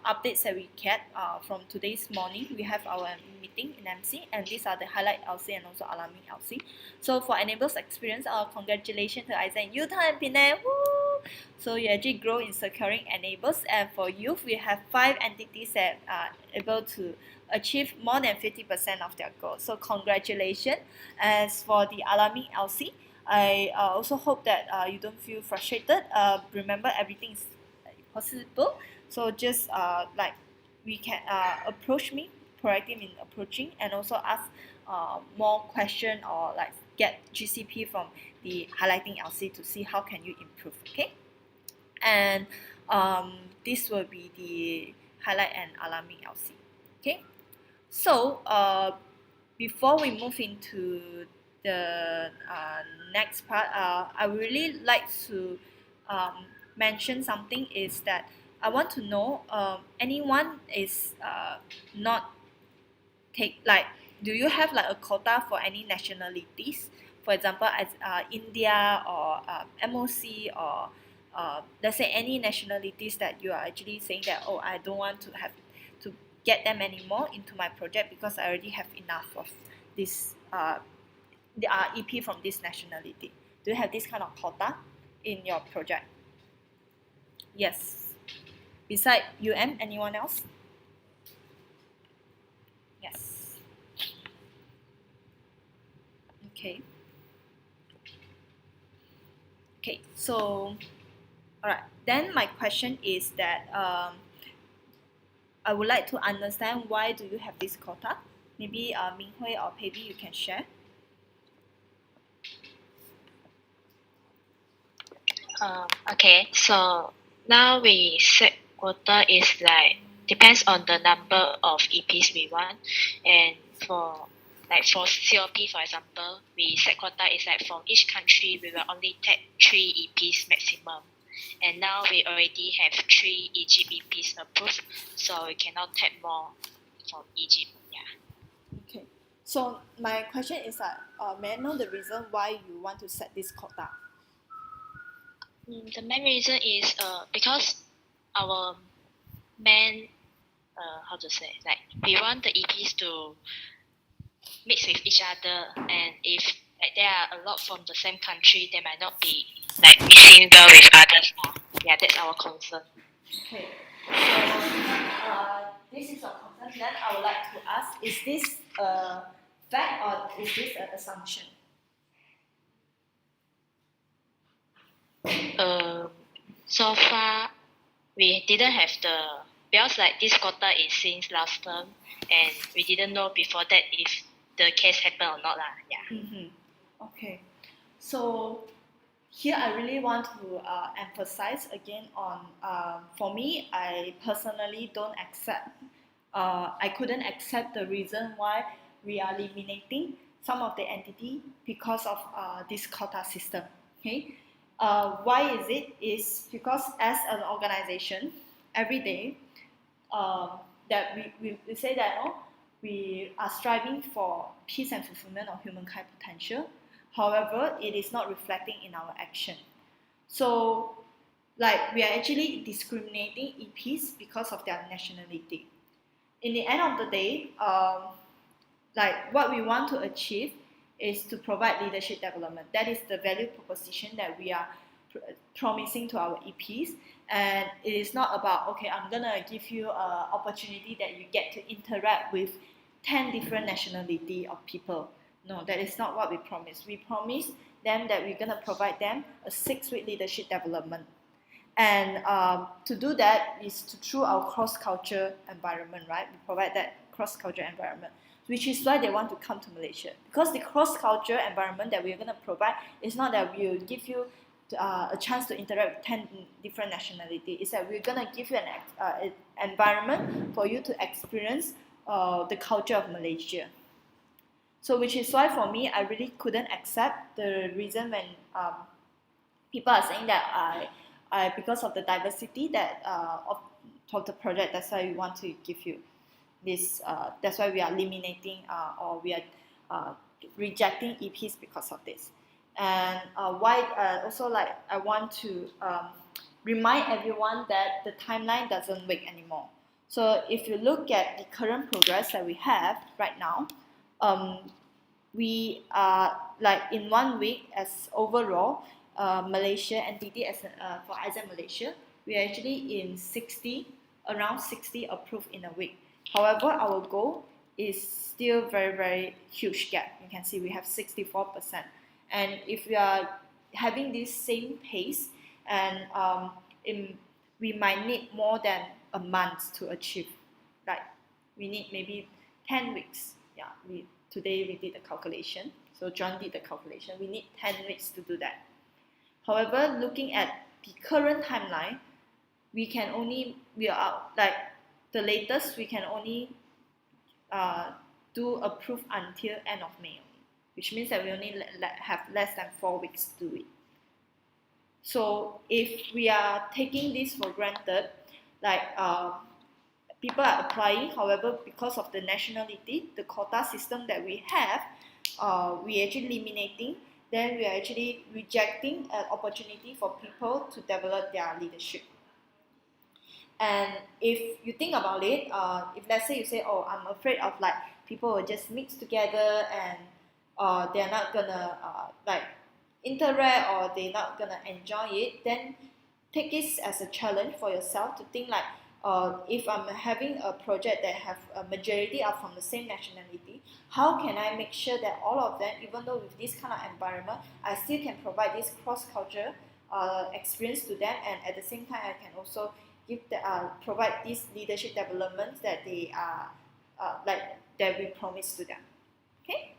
updates that we get from today's morning. We have our meeting in MC, and these are the highlight LC and also alarming LC. So for Enables experience, congratulations to Isaac in Utah and Penang. Woo! So you actually grow in securing Enables, and for youth, we have 5 entities that are able to achieve more than 50% of their goals. So congratulations. As for the alarming LC, I also hope that you don't feel frustrated. Remember, everything is possible. So just like we can approach me, proactive in approaching, and also ask more question or like get GCP from the highlighting LC to see how can you improve. Okay, and this will be the highlight and alarming LC. Okay, so before we move into the next part, I would really like to mention something is that I want to know anyone is not take like, do you have like a quota for any nationalities? For example, as India or MOC or let's say any nationalities that you are actually saying that, oh, I don't want to have to get them anymore into my project because I already have enough of this the EP from this nationality. Do you have this kind of quota in your project? Yes. Beside UM, anyone else? Yes. Okay. Okay, so alright. Then my question is that I would like to understand why do you have this quota? Maybe Ming Hui or Pei Bi, you can share. Okay, so now we set quota is like depends on the number of EPs we want, and for COP for example, we set quota is like from each country we will only take 3 EPs maximum, and now we already have 3 Egypt EPs approved, so we cannot take more from Egypt. Yeah. Okay. So my question is that may I know the reason why you want to set this quota? The main reason is because our main how to say, like we want the EPs to mix with each other, and if Like there are a lot from the same country, they might not be like mixing well with others. Yeah, that's our concern. Okay. So this is your concern. Then I would like to ask: is this a fact or is this an assumption? So far, we didn't have because like this quota is since last term, and we didn't know before that if the case happened or not lah. Yeah. Mm-hmm. Okay. So here I really want to emphasize again on for me, I personally don't accept. I couldn't accept the reason why we are eliminating some of the entity because of this quota system. Okay. Why is it? Is because as an organization, every day that we say that we are striving for peace and fulfillment of humankind potential. However, it is not reflecting in our action. So, like we are actually discriminating EPs because of their nationality. In the end of the day, like what we want to achieve is to provide leadership development. That is the value proposition that we are promising to our EPs. And it is not about, okay, I'm gonna give you an opportunity that you get to interact with 10 different nationality of people. No, that is not what we promise. We promise them that we're gonna provide them a 6-week leadership development. And to do that is through our cross-culture environment, right? We provide that cross-culture environment, which is why they want to come to Malaysia. Because the cross-culture environment that we're going to provide is not that we'll give you a chance to interact with 10 different nationalities. It's that we're going to give you an environment for you to experience the culture of Malaysia. So which is why for me, I really couldn't accept the reason when people are saying that because of the diversity that of the project, that's why we want to give you this. That's why we are eliminating or we are rejecting EPs because of this. And why also like I want to remind everyone that the timeline doesn't wait anymore. So if you look at the current progress that we have right now, we are like in 1 week as overall Malaysia entity as for ISAC Malaysia, we are actually in around 60 approved in a week. However, our goal is still very huge gap. You can see we have 64%, and if we are having this same pace, and we might need more than a month to achieve. Like we need maybe 10 weeks. Yeah, today we did the calculation. So John did the calculation. We need 10 weeks to do that. However, looking at the current timeline, we are like the latest we can only do approve until end of May, which means that we only have less than 4 weeks to do it. So if we are taking this for granted, like people are applying, however, because of the nationality, the quota system that we have, we actually eliminating, then we are actually rejecting an opportunity for people to develop their leadership. And if you think about it, if let's say you say, oh, I'm afraid of like people will just mix together and they're not gonna like interact or they're not gonna enjoy it, then take it as a challenge for yourself to think like, if I'm having a project that have a majority are from the same nationality, how can I make sure that all of them, even though with this kind of environment, I still can provide this cross-culture experience to them, and at the same time, I can also provide these leadership developments that they are that we promise to them. Okay.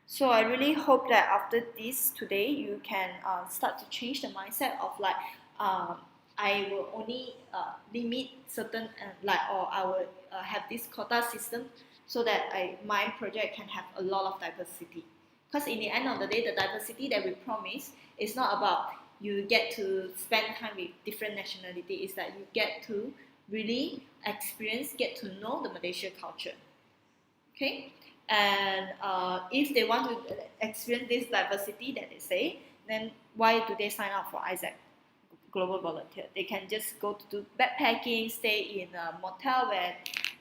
So I really hope that after this today, you can start to change the mindset of like, I will only limit certain or I will have this quota system so that my project can have a lot of diversity. Because in the end of the day, the diversity that we promise is not about you get to spend time with different nationality. It's that you get to really experience, get to know the Malaysia culture. Okay. And if they want to experience this diversity that they say, then why do they sign up for ISAC Global Volunteer? They can just go to do backpacking, stay in a motel where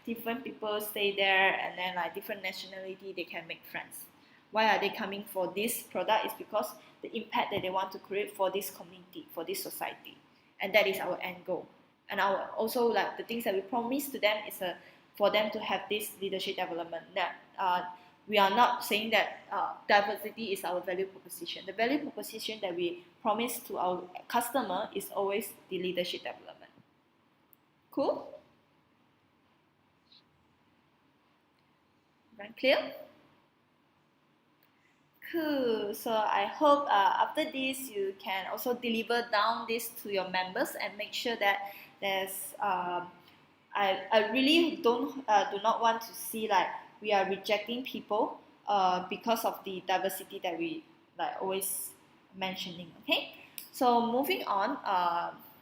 different people stay there, and then like different nationality they can make friends. Why are they coming for this product? Is because the impact that they want to create for this community, for this society, and that is our end goal. And our also like the things that we promise to them is for them to have this leadership development. That we are not saying that diversity is our value proposition. The value proposition that we promise to our customer is always the leadership development. Cool? Right, clear? Cool. So I hope after this you can also deliver down this to your members and make sure that there's I really do not want to see like we are rejecting people because of the diversity that we like always mentioning. Okay, so moving on,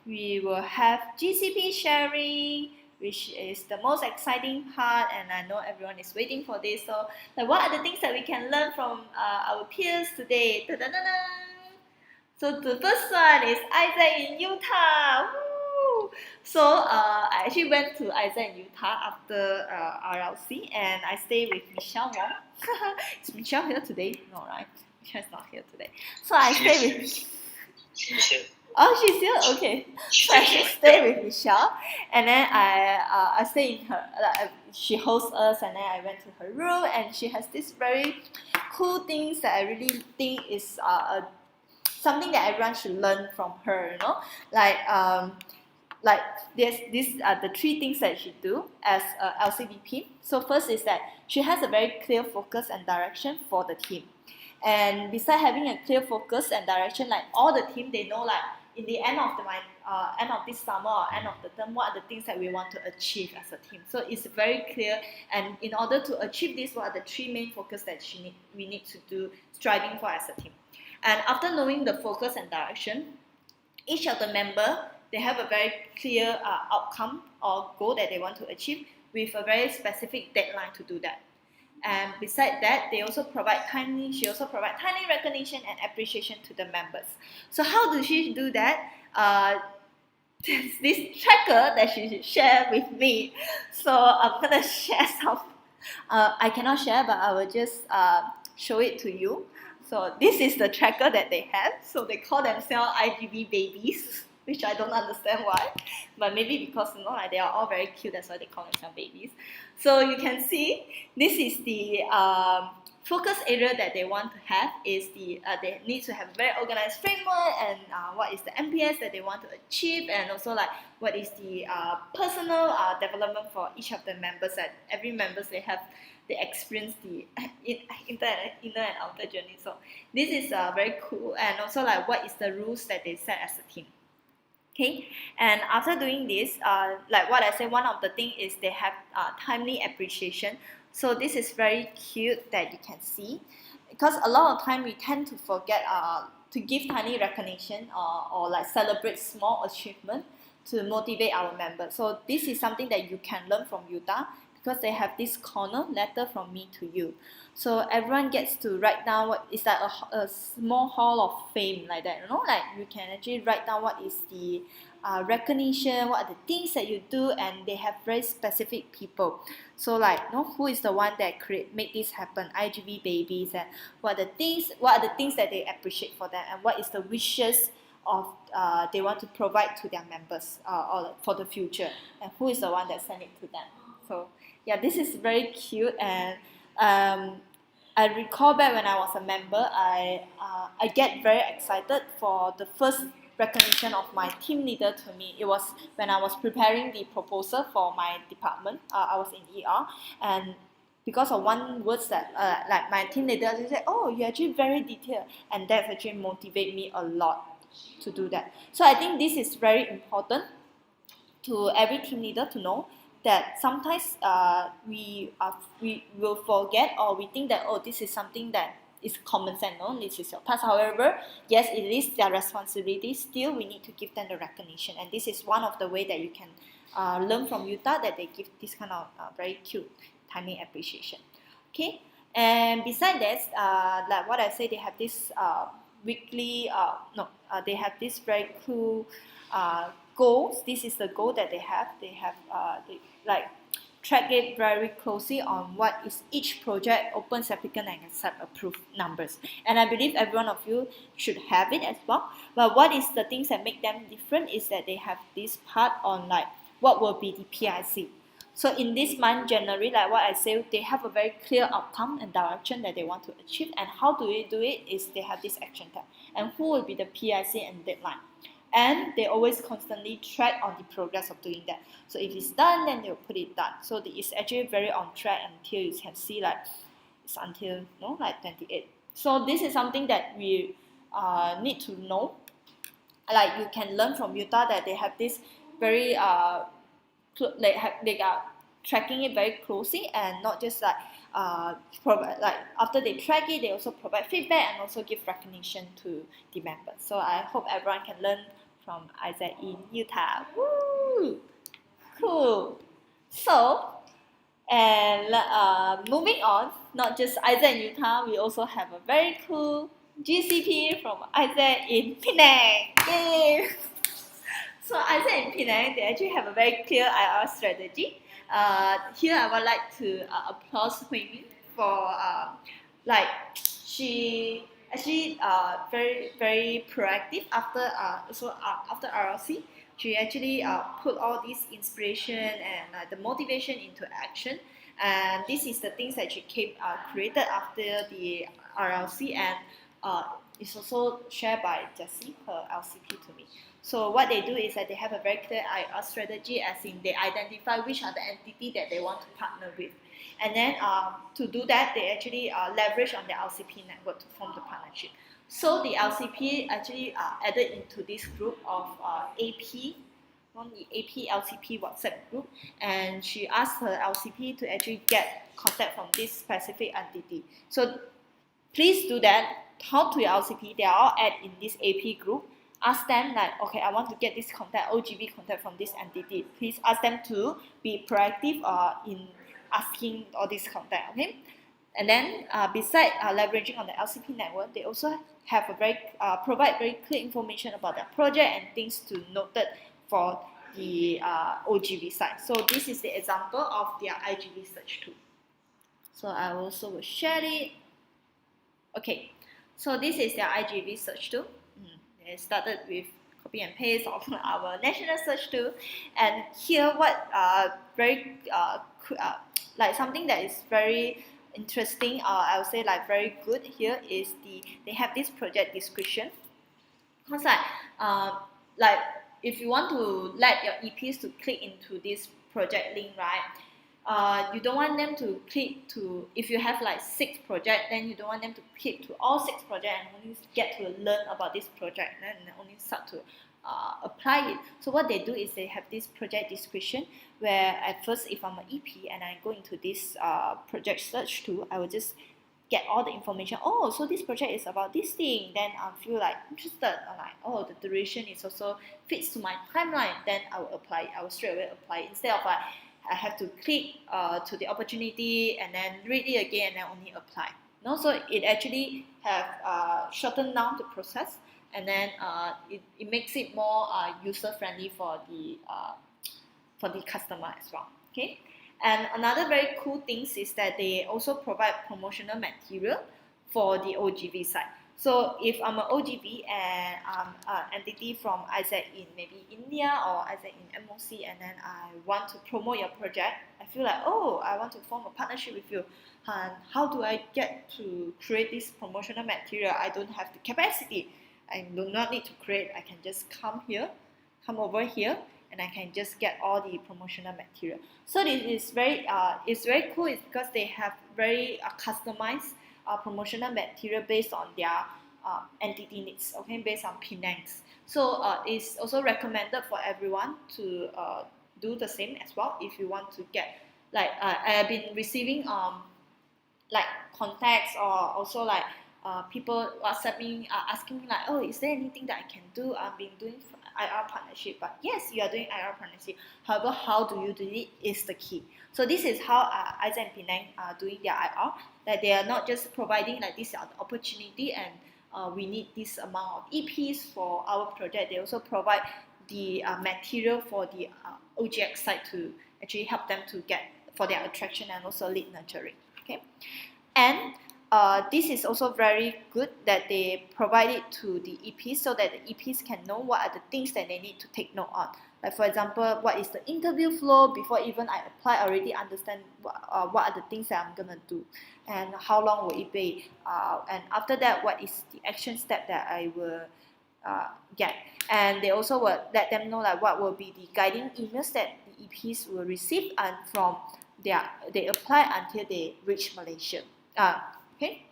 we will have GCP sharing, which is the most exciting part, and I know everyone is waiting for this. So, like, what are the things that we can learn from our peers today? Da-da-da-da! So the first one is Isaac in Utah. Woo! So I actually went to Isaac in Utah after RLC, and I stayed with Michelle Wong. Is Michelle here today? No, right? Michelle's not here today. So I stayed with. Oh, she's here. Okay. So I should stay with Michelle, and then I stay in her. She hosts us, and then I went to her room, and she has this very cool things that I really think is something that everyone should learn from her. You know, like these are the three things that she do as a LCVP. So first is that she has a very clear focus and direction for the team. And besides having a clear focus and direction, like all the team, they know like in the end of end of this summer or end of the term, what are the things that we want to achieve as a team. So it's very clear, and in order to achieve this, what are the three main focus that we need to do, striving for as a team. And after knowing the focus and direction, each of the member, they have a very clear outcome or goal that they want to achieve with a very specific deadline to do that. And besides that, she also provide tiny recognition and appreciation to the members. So how does she do that? This tracker that she should share with me. So I'm gonna share some. I cannot share, but I will just show it to you. So this is the tracker that they have. So they call themselves IGV babies, which I don't understand why, but maybe because like they are all very cute, that's why they call themselves babies. So you can see this is the focus area that they want to have is they need to have a very organized framework, and what is the MPS that they want to achieve, and also like what is the personal development for each of the members. That every members they experience the inner and outer journey. So this is very cool, and also like what is the rules that they set as a team. Okay, and after doing this, like what I said, one of the things is they have timely appreciation. So this is very cute that you can see, because a lot of time we tend to forget to give tiny recognition or like celebrate small achievement to motivate our members. So this is something that you can learn from Utah, because they have this corner letter from me to you. So everyone gets to write down what is like a small hall of fame like that, like you can actually write down what is the recognition, what are the things that you do, and they have very specific people. So like who is the one that make this happen, IGV babies, and what are the things that they appreciate for them, and what is the wishes of they want to provide to their members or for the future, and who is the one that sent it to them. So yeah, this is very cute, and I recall back when I was a member, I get very excited for the first recognition of my team leader to me. It was when I was preparing the proposal for my department. I was in ER, and because of one words that like my team leader, they said, "Oh, you're actually very detailed," and that actually motivated me a lot to do that. So I think this is very important to every team leader to know, that sometimes we will forget, or we think that this is something that is common sense, this is your task. However, yes, it is their responsibility. Still, we need to give them the recognition, and this is one of the way that you can learn from Utah, that they give this kind of very cute timing appreciation. Okay, and besides that, like what I say, they have this weekly they have this very cool goals. This is the goal that they have. They have track it very closely on what is each project, opens applicant and accept approved numbers. And I believe every one of you should have it as well. But what is the things that make them different is that they have this part on like what will be the PIC. So in this month, January, like what I say, they have a very clear outcome and direction that they want to achieve. And how do we do it is they have this action tab. And who will be the PIC and deadline. And they always constantly track on the progress of doing that. So if it's done, then they'll put it done. So it's actually very on track until you can see like it's until like 28. So this is something that we need to know. Like you can learn from Utah that they have this very they are tracking it very closely and not just like like after they track it, they also provide feedback and also give recognition to the members. So I hope everyone can learn from Isaac in Utah. Woo! Cool. So, and moving on, not just Isaac in Utah, we also have a very cool GCP from Isaac in Penang. Yay! So Isaac in Penang, they actually have a very clear IR strategy. Here I would like to applaud Hui for like she actually very proactive after after RLC. She actually put all this inspiration and the motivation into action, and this is the things that she created after the RLC, and it's also shared by Jessie, her LCP, to me. So what they do is that they have a very clear IR strategy, as in they identify which are the entity that they want to partner with. And then to do that, they actually leverage on the LCP network to form the partnership. So the LCP actually added into this group of AP, on the AP LCP WhatsApp group, and she asked her LCP to actually get contact from this specific entity. So please do that. Talk to your LCP. They are all in this AP group. Ask them like, okay, I want to get this contact, OGV contact from this entity. Please ask them to be proactive in asking all this contact, okay? And then besides leveraging on the LCP network, they also have a very provide very clear information about their project and things to noted for the OGV side. So this is the example of their IGV search tool. So I also will share it. Okay, so this is their IGV search tool. They started with copy and paste of our national search tool, and here what very like something that is very interesting, I would say like very good here is they have this project description. Because like if you want to let your EPs to click into this project link, right? You don't want them to click to, if you have like 6 projects, then you don't want them to click to all 6 projects and only get to learn about this project and then only start to apply it. So what they do is they have this project description where at first, if I'm an EP and I go into this project search tool, I will just get all the information. Oh, so this project is about this thing. Then I feel like interested. I'm like, oh, the duration is also fits to my timeline. Then I will apply it. I will straight away apply it instead of like I have to click to the opportunity and then read it again and then only apply. No, so it actually have shortened down the process, and then it makes it more user friendly for the customer as well. Okay. And another very cool thing is that they also provide promotional material for the OGV side. So if I'm an OGV and I'm an entity from Isaac in maybe India or Isaac in MOC, and then I want to promote your project, I feel like, oh, I want to form a partnership with you. And how do I get to create this promotional material? I don't have the capacity. I do not need to create. I can just come over here, and I can just get all the promotional material. So this is very cool. It's because they have very customized promotional material based on their entity needs. Okay, based on Penang's. So it's also recommended for everyone to do the same as well. If you want to get like I have been receiving like contacts or also like people WhatsApping asking me like, oh, is there anything that I can do? I've been doing IR partnership, but yes, you are doing IR partnership. However, how do you do it is the key. So this is how Isaac and Penang are doing their IR. That they are not just providing like this opportunity and we need this amount of EPs for our project. They also provide the material for the OGX side to actually help them to get for their attraction and also lead nurturing. Okay, and this is also very good that they provide it to the EPs so that the EPs can know what are the things that they need to take note on. Like for example, what is the interview flow before even I apply? I already understand what are the things that I'm gonna do, and how long will it be? And after that, what is the action step that I will get? And they also will let them know like what will be the guiding emails that the EPs will receive and from they apply until they reach Malaysia. Okay.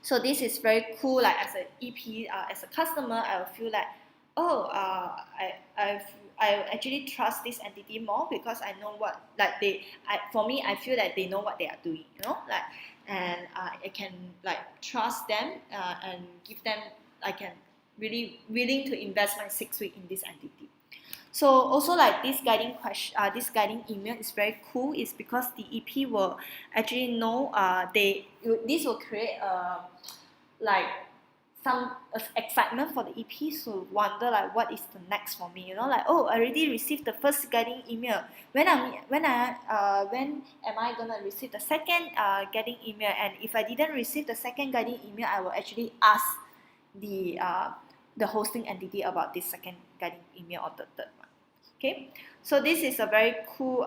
So this is very cool. Like as an EP, as a customer, I will feel like, oh, I actually trust this entity more because I know what for me I feel that they know what they are doing, and I can trust them and give them. I can really willing to invest my 6 weeks in this entity. So also this guiding this guiding email is very cool. Is because the EP will actually know this will create some excitement for the EPs to wonder what is the next for me. Oh, I already received the first guiding email. When am I gonna receive the second guiding email? And if I didn't receive the second guiding email, I will actually ask the hosting entity about this second guiding email or the third one. Okay, so this is a very cool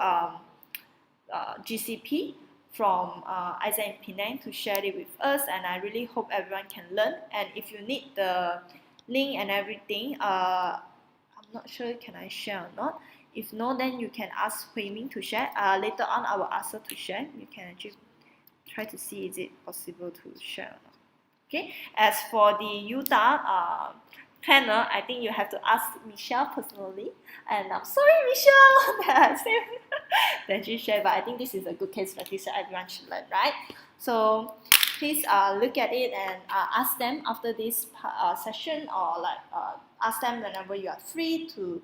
GCP from Isaac and Penang to share it with us, and I really hope everyone can learn. And if you need the link and everything, I'm not sure can I share or not. If no, then you can ask Hui Ming to share. Later on, I will ask her to share. You can actually try to see is it possible to share or not. Okay. As for the Utah panel, I think you have to ask Michelle personally. And I'm sorry, Michelle, that you share. But I think this is a good case study, so everyone should learn, right? So please look at it and ask them after this session, or ask them whenever you are free to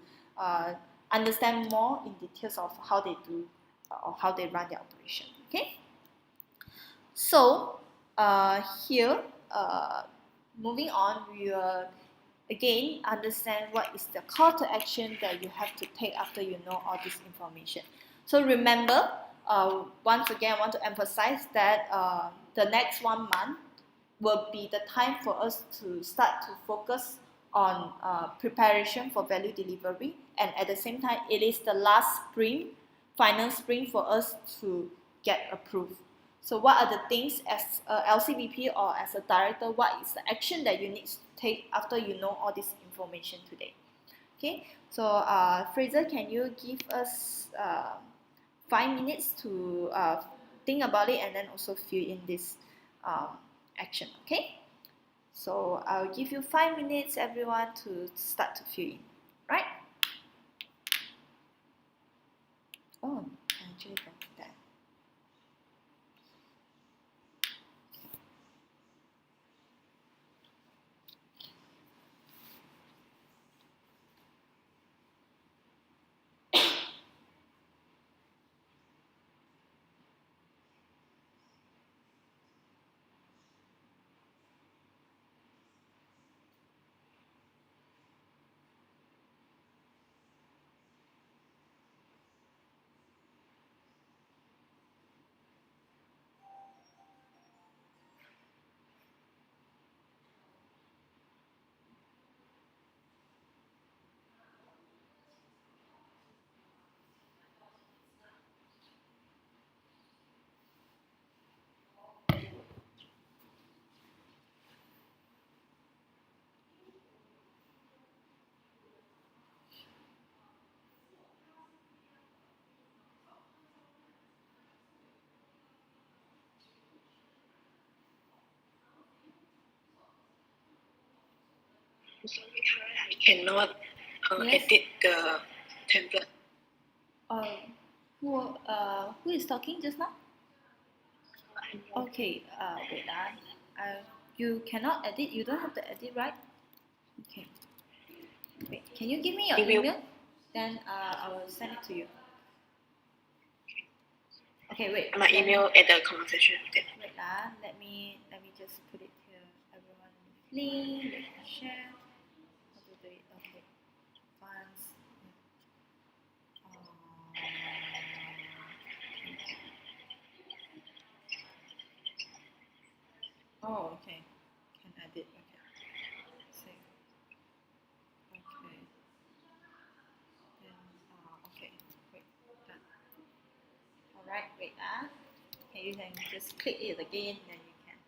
understand more in details of how they do or how they run their operation. Okay. So here, moving on, we will again understand what is the call to action that you have to take after you know all this information. So remember, once again, I want to emphasize that the next 1 month will be the time for us to start to focus on preparation for value delivery, and at the same time, it is the last final sprint for us to get approved. So what are the things as a LCVP or as a director, what is the action that you need to take after you know all this information today? Okay, so Fraser, can you give us 5 minutes to think about it and then also fill in this action, okay? So I'll give you 5 minutes, everyone, to start to fill in, right? Oh, I actually got that. I cannot edit the template. Who is talking just now? Okay, wait. You cannot edit. You don't have to edit, right? Okay. Wait, can you give me your email? Then I will send it to you. Okay, wait. My email at the conversation. Wait, let me just put it here. Everyone link, they can share. How to do it? Okay. Once. Alright, wait. Okay, you can just click it again, then you can.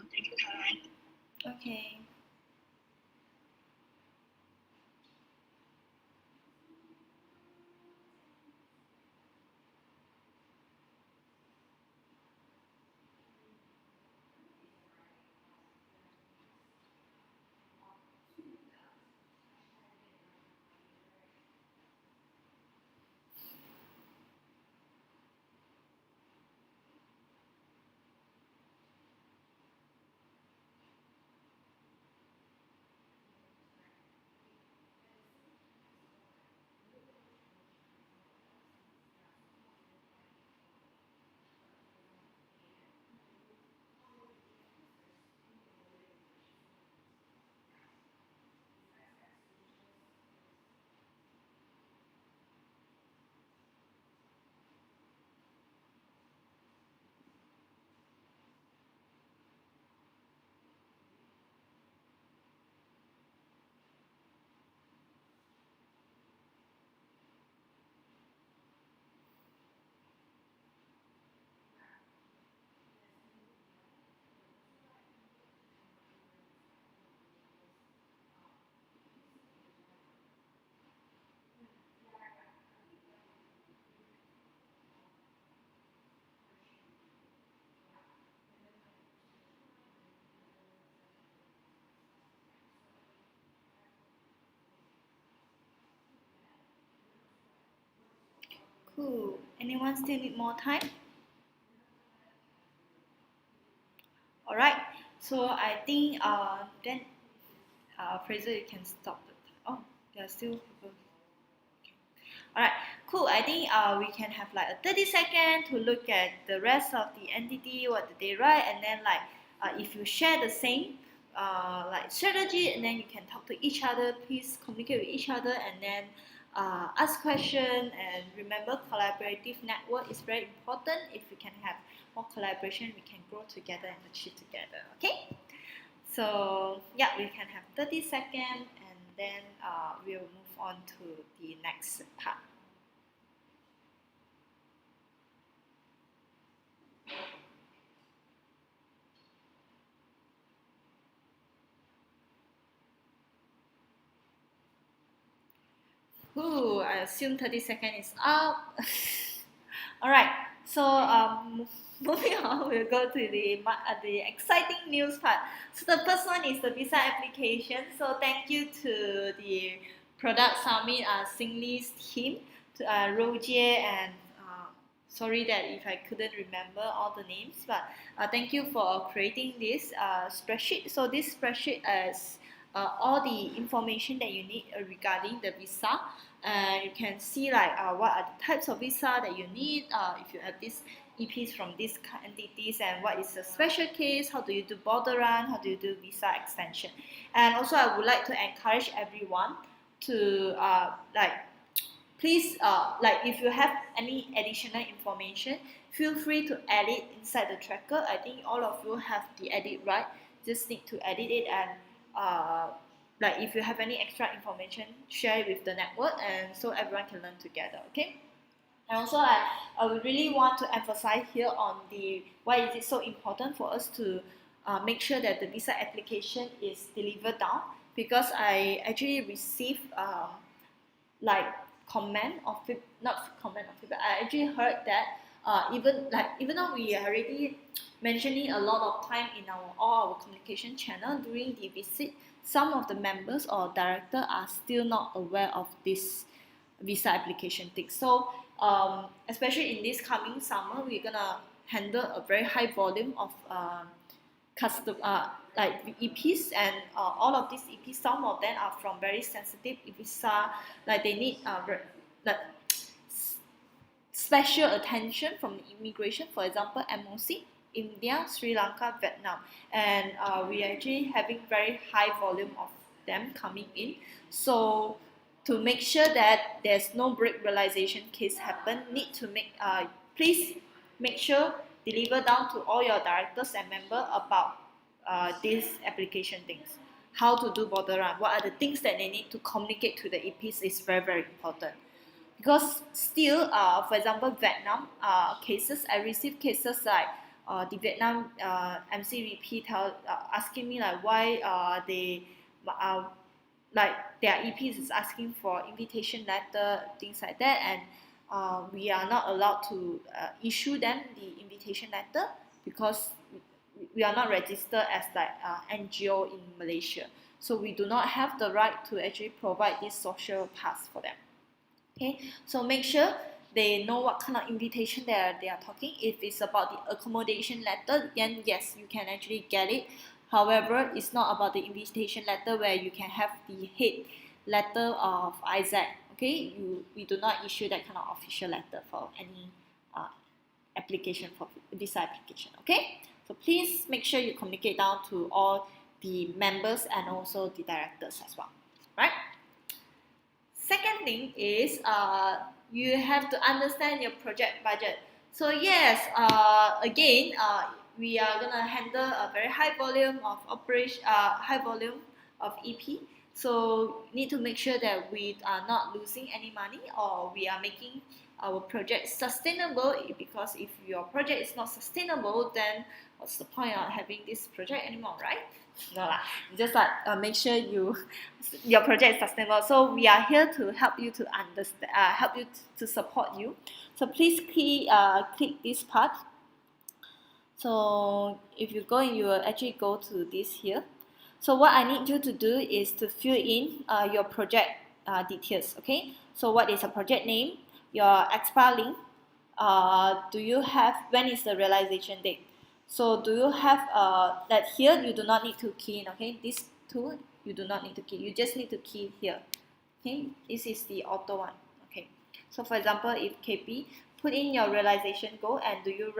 Thank you, Caroline. Okay. Cool. Anyone still need more time? Alright. So I think then Fraser, you can stop the time. Oh, there are still people. Alright, cool. I think we can have like a 30-second to look at the rest of the entity, what did they write, and then like if you share the same like strategy, and then you can talk to each other, please communicate with each other, and then ask questions. And remember, collaborative network is very important. If we can have more collaboration, we can grow together and achieve together. Okay, so yeah, we can have 30 seconds, and then we'll move on to the next part. Ooh, I assume 30 seconds is up. Alright, so moving on, we'll go to the exciting news part. So the first one is the visa application. So thank you to the Product Summit Singli's team, to Roger and sorry that if I couldn't remember all the names, but thank you for creating this spreadsheet. So this spreadsheet is all the information that you need regarding the visa. And you can see like what are the types of visa that you need if you have these EPs from these entities, and what is the special case, how do you do border run, how do you do visa extension. And also I would like to encourage everyone to please like if you have any additional information, feel free to add it inside the tracker. I think all of you have the edit right, just need to edit it, and like if you have any extra information, share it with the network, and so everyone can learn together. Okay. And also I would really want to emphasize here on the why is it so important for us to make sure that the visa application is delivered down, because I actually received like comment or not comment or feedback. I actually heard that even though we are already mentioning a lot of time in all our communication channel during the visit, some of the members or director are still not aware of this visa application thing. So especially in this coming summer, we're gonna handle a very high volume of like EPs, and all of these EPs, some of them are from very sensitive visa, like they need like special attention from the immigration. For example, MOC, India, Sri Lanka, Vietnam, and we are actually having very high volume of them coming in. So to make sure that there's no break realization case happen, need to make please make sure deliver down to all your directors and members about these application things. How to do border run, what are the things that they need to communicate to the EPs is very, very important. Because still, for example, Vietnam cases, I received cases like the Vietnam MCVP asking me like why they like their EPs is asking for invitation letter, things like that, and we are not allowed to issue them the invitation letter because we are not registered as like NGO in Malaysia, so we do not have the right to actually provide this social pass for them. Okay, so make sure they know what kind of invitation they are talking. If it's about the accommodation letter, then yes, you can actually get it. However, it's not about the invitation letter where you can have the head letter of Isaac. Okay, we do not issue that kind of official letter for any application, for visa application. Okay, so please make sure you communicate down to all the members and also the directors as well, right? Second thing is you have to understand your project budget. So yes, again, we are gonna handle a very high volume of high volume of EP. So need to make sure that we are not losing any money, or we are making our project sustainable. Because if your project is not sustainable, then what's the point of having this project anymore, right? No lah, just like make sure your project is sustainable. So we are here to help you to understand, help you to support you. So please click this part. So if you go in, you will actually go to this here. So what I need you to do is to fill in your project details. Okay. So what is a project name? Your expire link. Do you have, when is the realization date? So do you have that here you do not need to key in, okay? These two you do not need to key. You just need to key here. Okay, this is the auto one. Okay. So for example, if KP, put in your realization goal and do you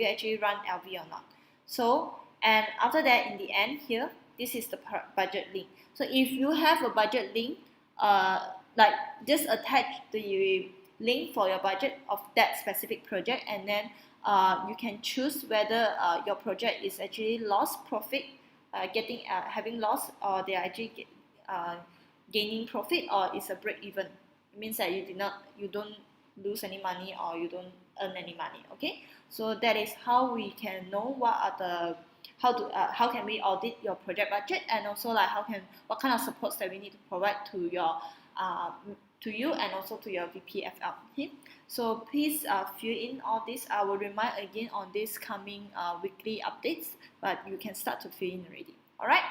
actually run LV or not? So, and after that, in the end here, this is the budget link. So if you have a budget link, like just attach the link for your budget of that specific project, and then you can choose whether your project is actually loss, profit, having loss, or they are actually gaining profit, or it's a break even. It means that you don't lose any money or you don't earn any money. Okay, so that is how we can know how can we audit your project budget, and also like what kind of supports that we need to provide to your to you and also to your VPFL. Okay, so please fill in all this. I will remind again on this coming weekly updates, but you can start to fill in already. All right,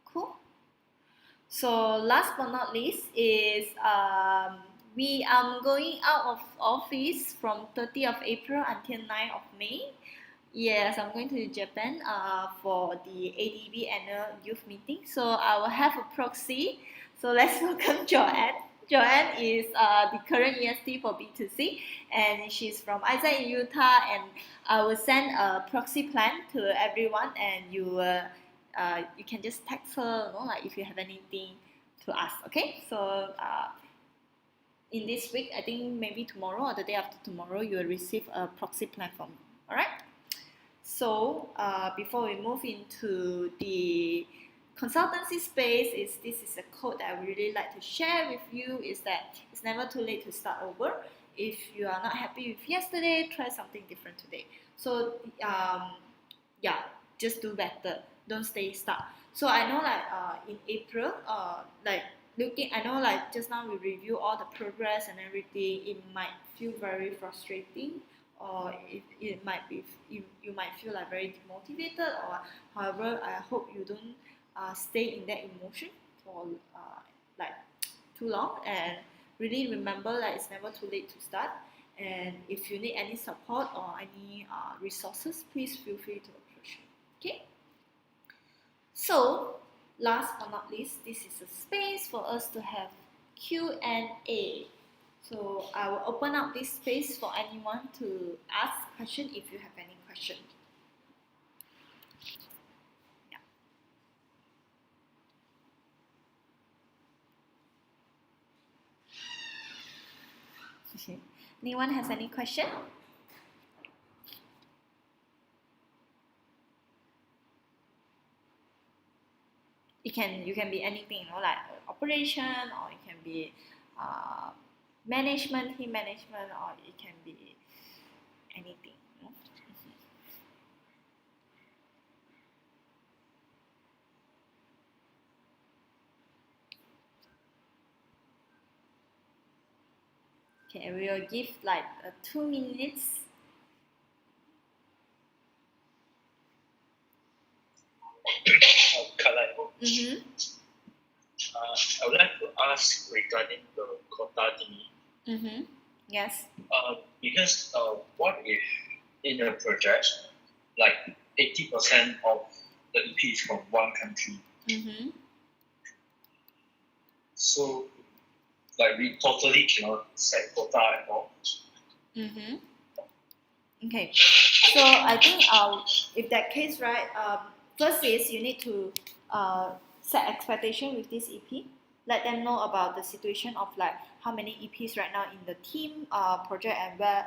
cool. So last but not least is we are going out of office from 30th of April until 9th of May. Yes, I'm going to Japan for the ADB annual youth meeting. So I will have a proxy. So let's welcome Joanne. Joanne is the current EST for B2C, and she's from Isaac in Utah. And I will send a proxy plan to everyone, and you can just text her, like if you have anything to ask. Okay, so in this week, I think maybe tomorrow or the day after tomorrow, you will receive a proxy plan from me. All right. So before we move into the consultancy space, this is a quote that I would really like to share with you, is that it's never too late to start over. If you are not happy with yesterday, try something different today. So yeah, just do better. Don't stay stuck. So I know in April, I know just now we review all the progress and everything. It might feel very frustrating, or it might be you might feel like very demotivated, or however, I hope you don't stay in that emotion for too long, and really remember that it's never too late to start. And if you need any support or any resources, please feel free to approach me. Okay, so last but not least, this is a space for us to have Q&A. So I will open up this space for anyone to ask question if you have any question. Yeah. Anyone has any question? You can be anything, like operation, or it can be management, team management, or it can be anything. Okay, we will give 2 minutes. I would like to ask regarding the quota thingy. Yes. Because what if in a project, 80% of the EP is from one country? So, we totally cannot set quota at all. Okay. So I think if that case, right, first is you need to set expectation with this EP. Let them know about the situation of how many EPs right now in the team project, and where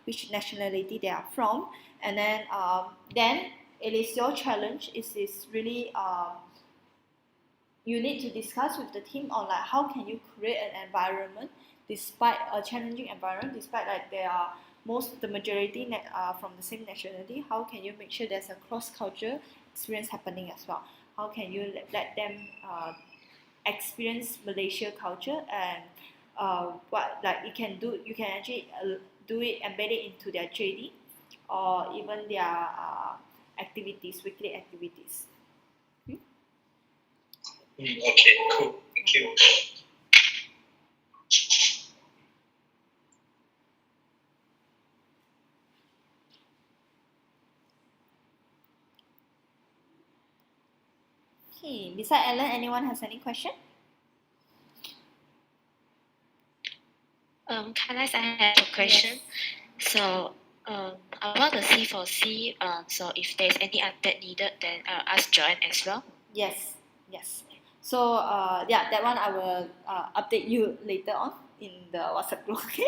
which nationality they are from, and then it is your challenge. It is really you need to discuss with the team on how can you create an environment despite a challenging environment, despite they are the majority from the same nationality. How can you make sure there's a cross-culture experience happening as well? How can you let them experience Malaysia culture, and what you can do? You can actually do it, embed it into their JD, or even their activities, weekly activities. Okay, cool. Thank you. Okay, beside Ellen, anyone has any question? Kailas, I have a question. Yes. So, about the C4C, so if there's any update needed, then I'll ask Joanne as well. Yes. So, that one I will update you later on in the WhatsApp group. Okay.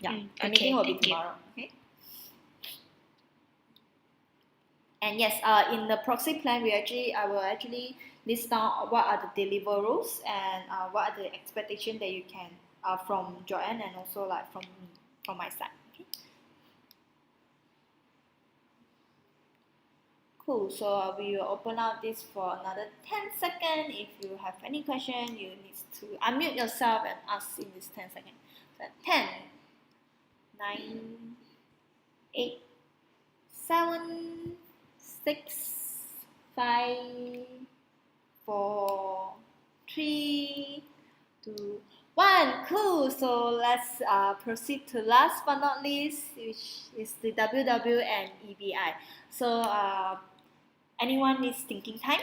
The meeting will be tomorrow. Okay. And yes, in the proxy plan, I will actually list down what are the deliverables and what are the expectations that you can from Joanne, and also from my side. Okay. Cool. So we will open out this for another 10 seconds. If you have any question, you need to unmute yourself and ask in this 10 seconds. So 10, 9, 8, 7, 6, 5, 4, 3, 2, 1. Cool. So let's proceed to last but not least, which is the WW and EBI. So anyone needs thinking time?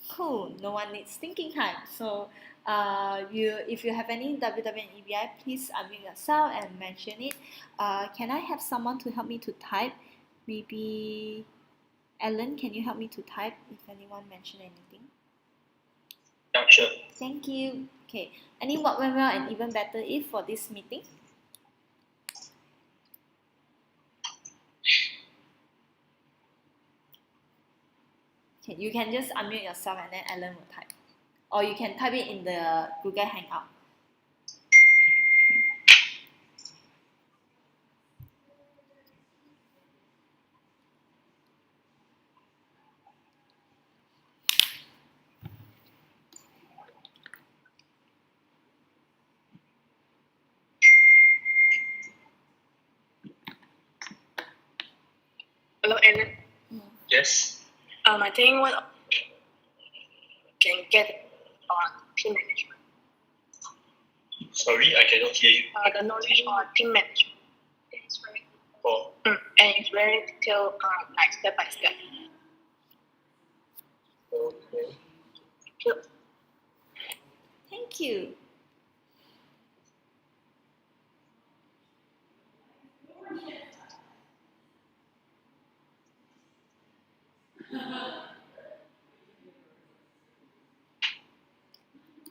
Cool. No one needs thinking time. So if you have any WW and EBI, please unmute yourself and mention it. Can I have someone to help me to type? Maybe Ellen, can you help me to type if anyone mentioned anything? Yeah, sure. Thank you. Okay. Any what went well and even better if for this meeting? Okay, you can just unmute yourself and then Ellen will type. Or you can type it in the Google Hangout. Hello, Ellen. Yes. I think what can get on team management. Sorry, I cannot hear you. The knowledge on team management. Oh. And it's very detailed, like step by step. Okay. Thank you.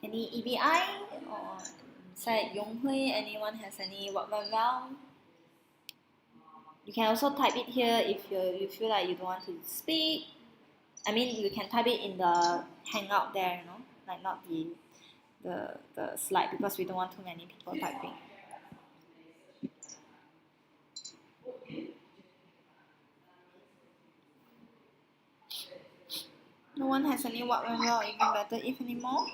Any EBI or inside Yonghui, anyone has any what went well? You can also type it here if you feel like you don't want to speak. I mean, you can type it in the hangout there, like not the slide because we don't want too many people typing. No one has any what went well, even better if anymore.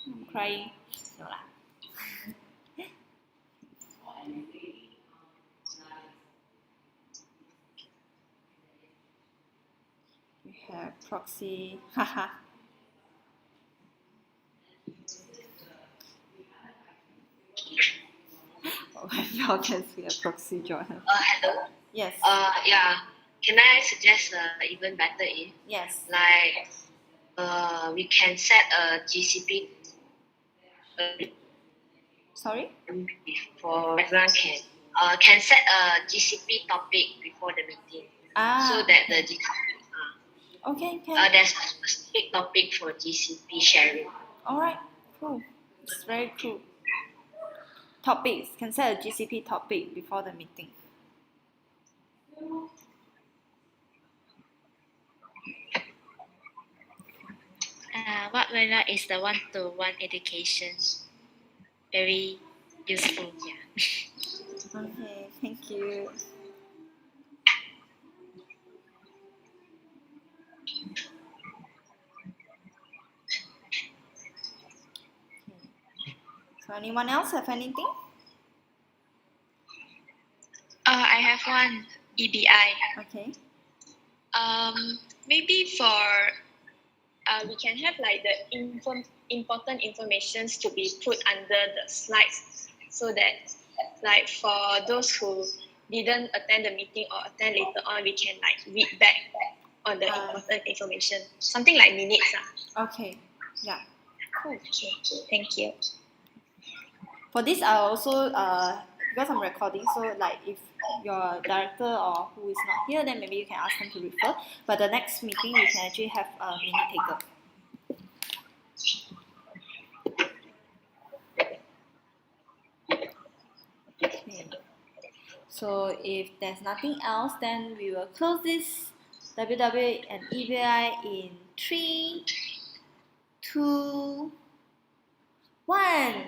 I'm crying. No lah. We have proxy. Haha. Oh, y'all can see a proxy join. Hello. Yes. Yeah. Can I suggest even better if Yes. like we can set a GCP Sorry? before everyone can set a GCP topic before the meeting so that the GCP Okay, can. there's a specific topic for GCP sharing. Alright, cool. It's very cool. Topics. Can set a GCP topic before the meeting. What Vela is the one-to-one education. Very useful, yeah. Okay, thank you. So anyone else have anything? I have one EBI. Okay. Maybe for we can have like the important informations to be put under the slides so that like for those who didn't attend the meeting or attend later on, we can like read back on the important information. Something like minutes. Okay. Yeah. Cool. Okay. Thank you. For this, I also because I'm recording, so like if your director or who is not here, then maybe you can ask them to refer. But the next meeting, we can actually have a minute taker. Okay. So if there's nothing else, then we will close this WW and EBI in 3, 2, 1.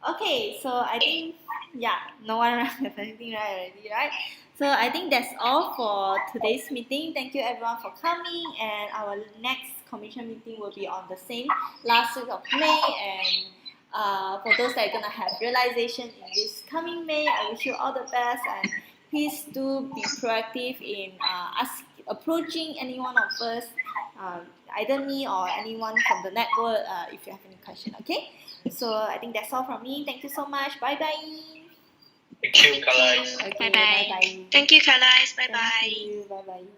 Okay, so I think Yeah, no one have anything right already, right? So I think that's all for today's meeting. Thank you everyone for coming, and our next commission meeting will be on the same last week of May. And for those that are gonna have realization in this coming May, I wish you all the best, and please do be proactive in approaching any one of us, either me or anyone from the network, if you have any question. Okay, so I think that's all from me. Thank you so much. Bye bye. Thank you, guys. Okay, Bye bye. bye bye. Thank you, Kalais. Bye Thank bye. you. Bye bye.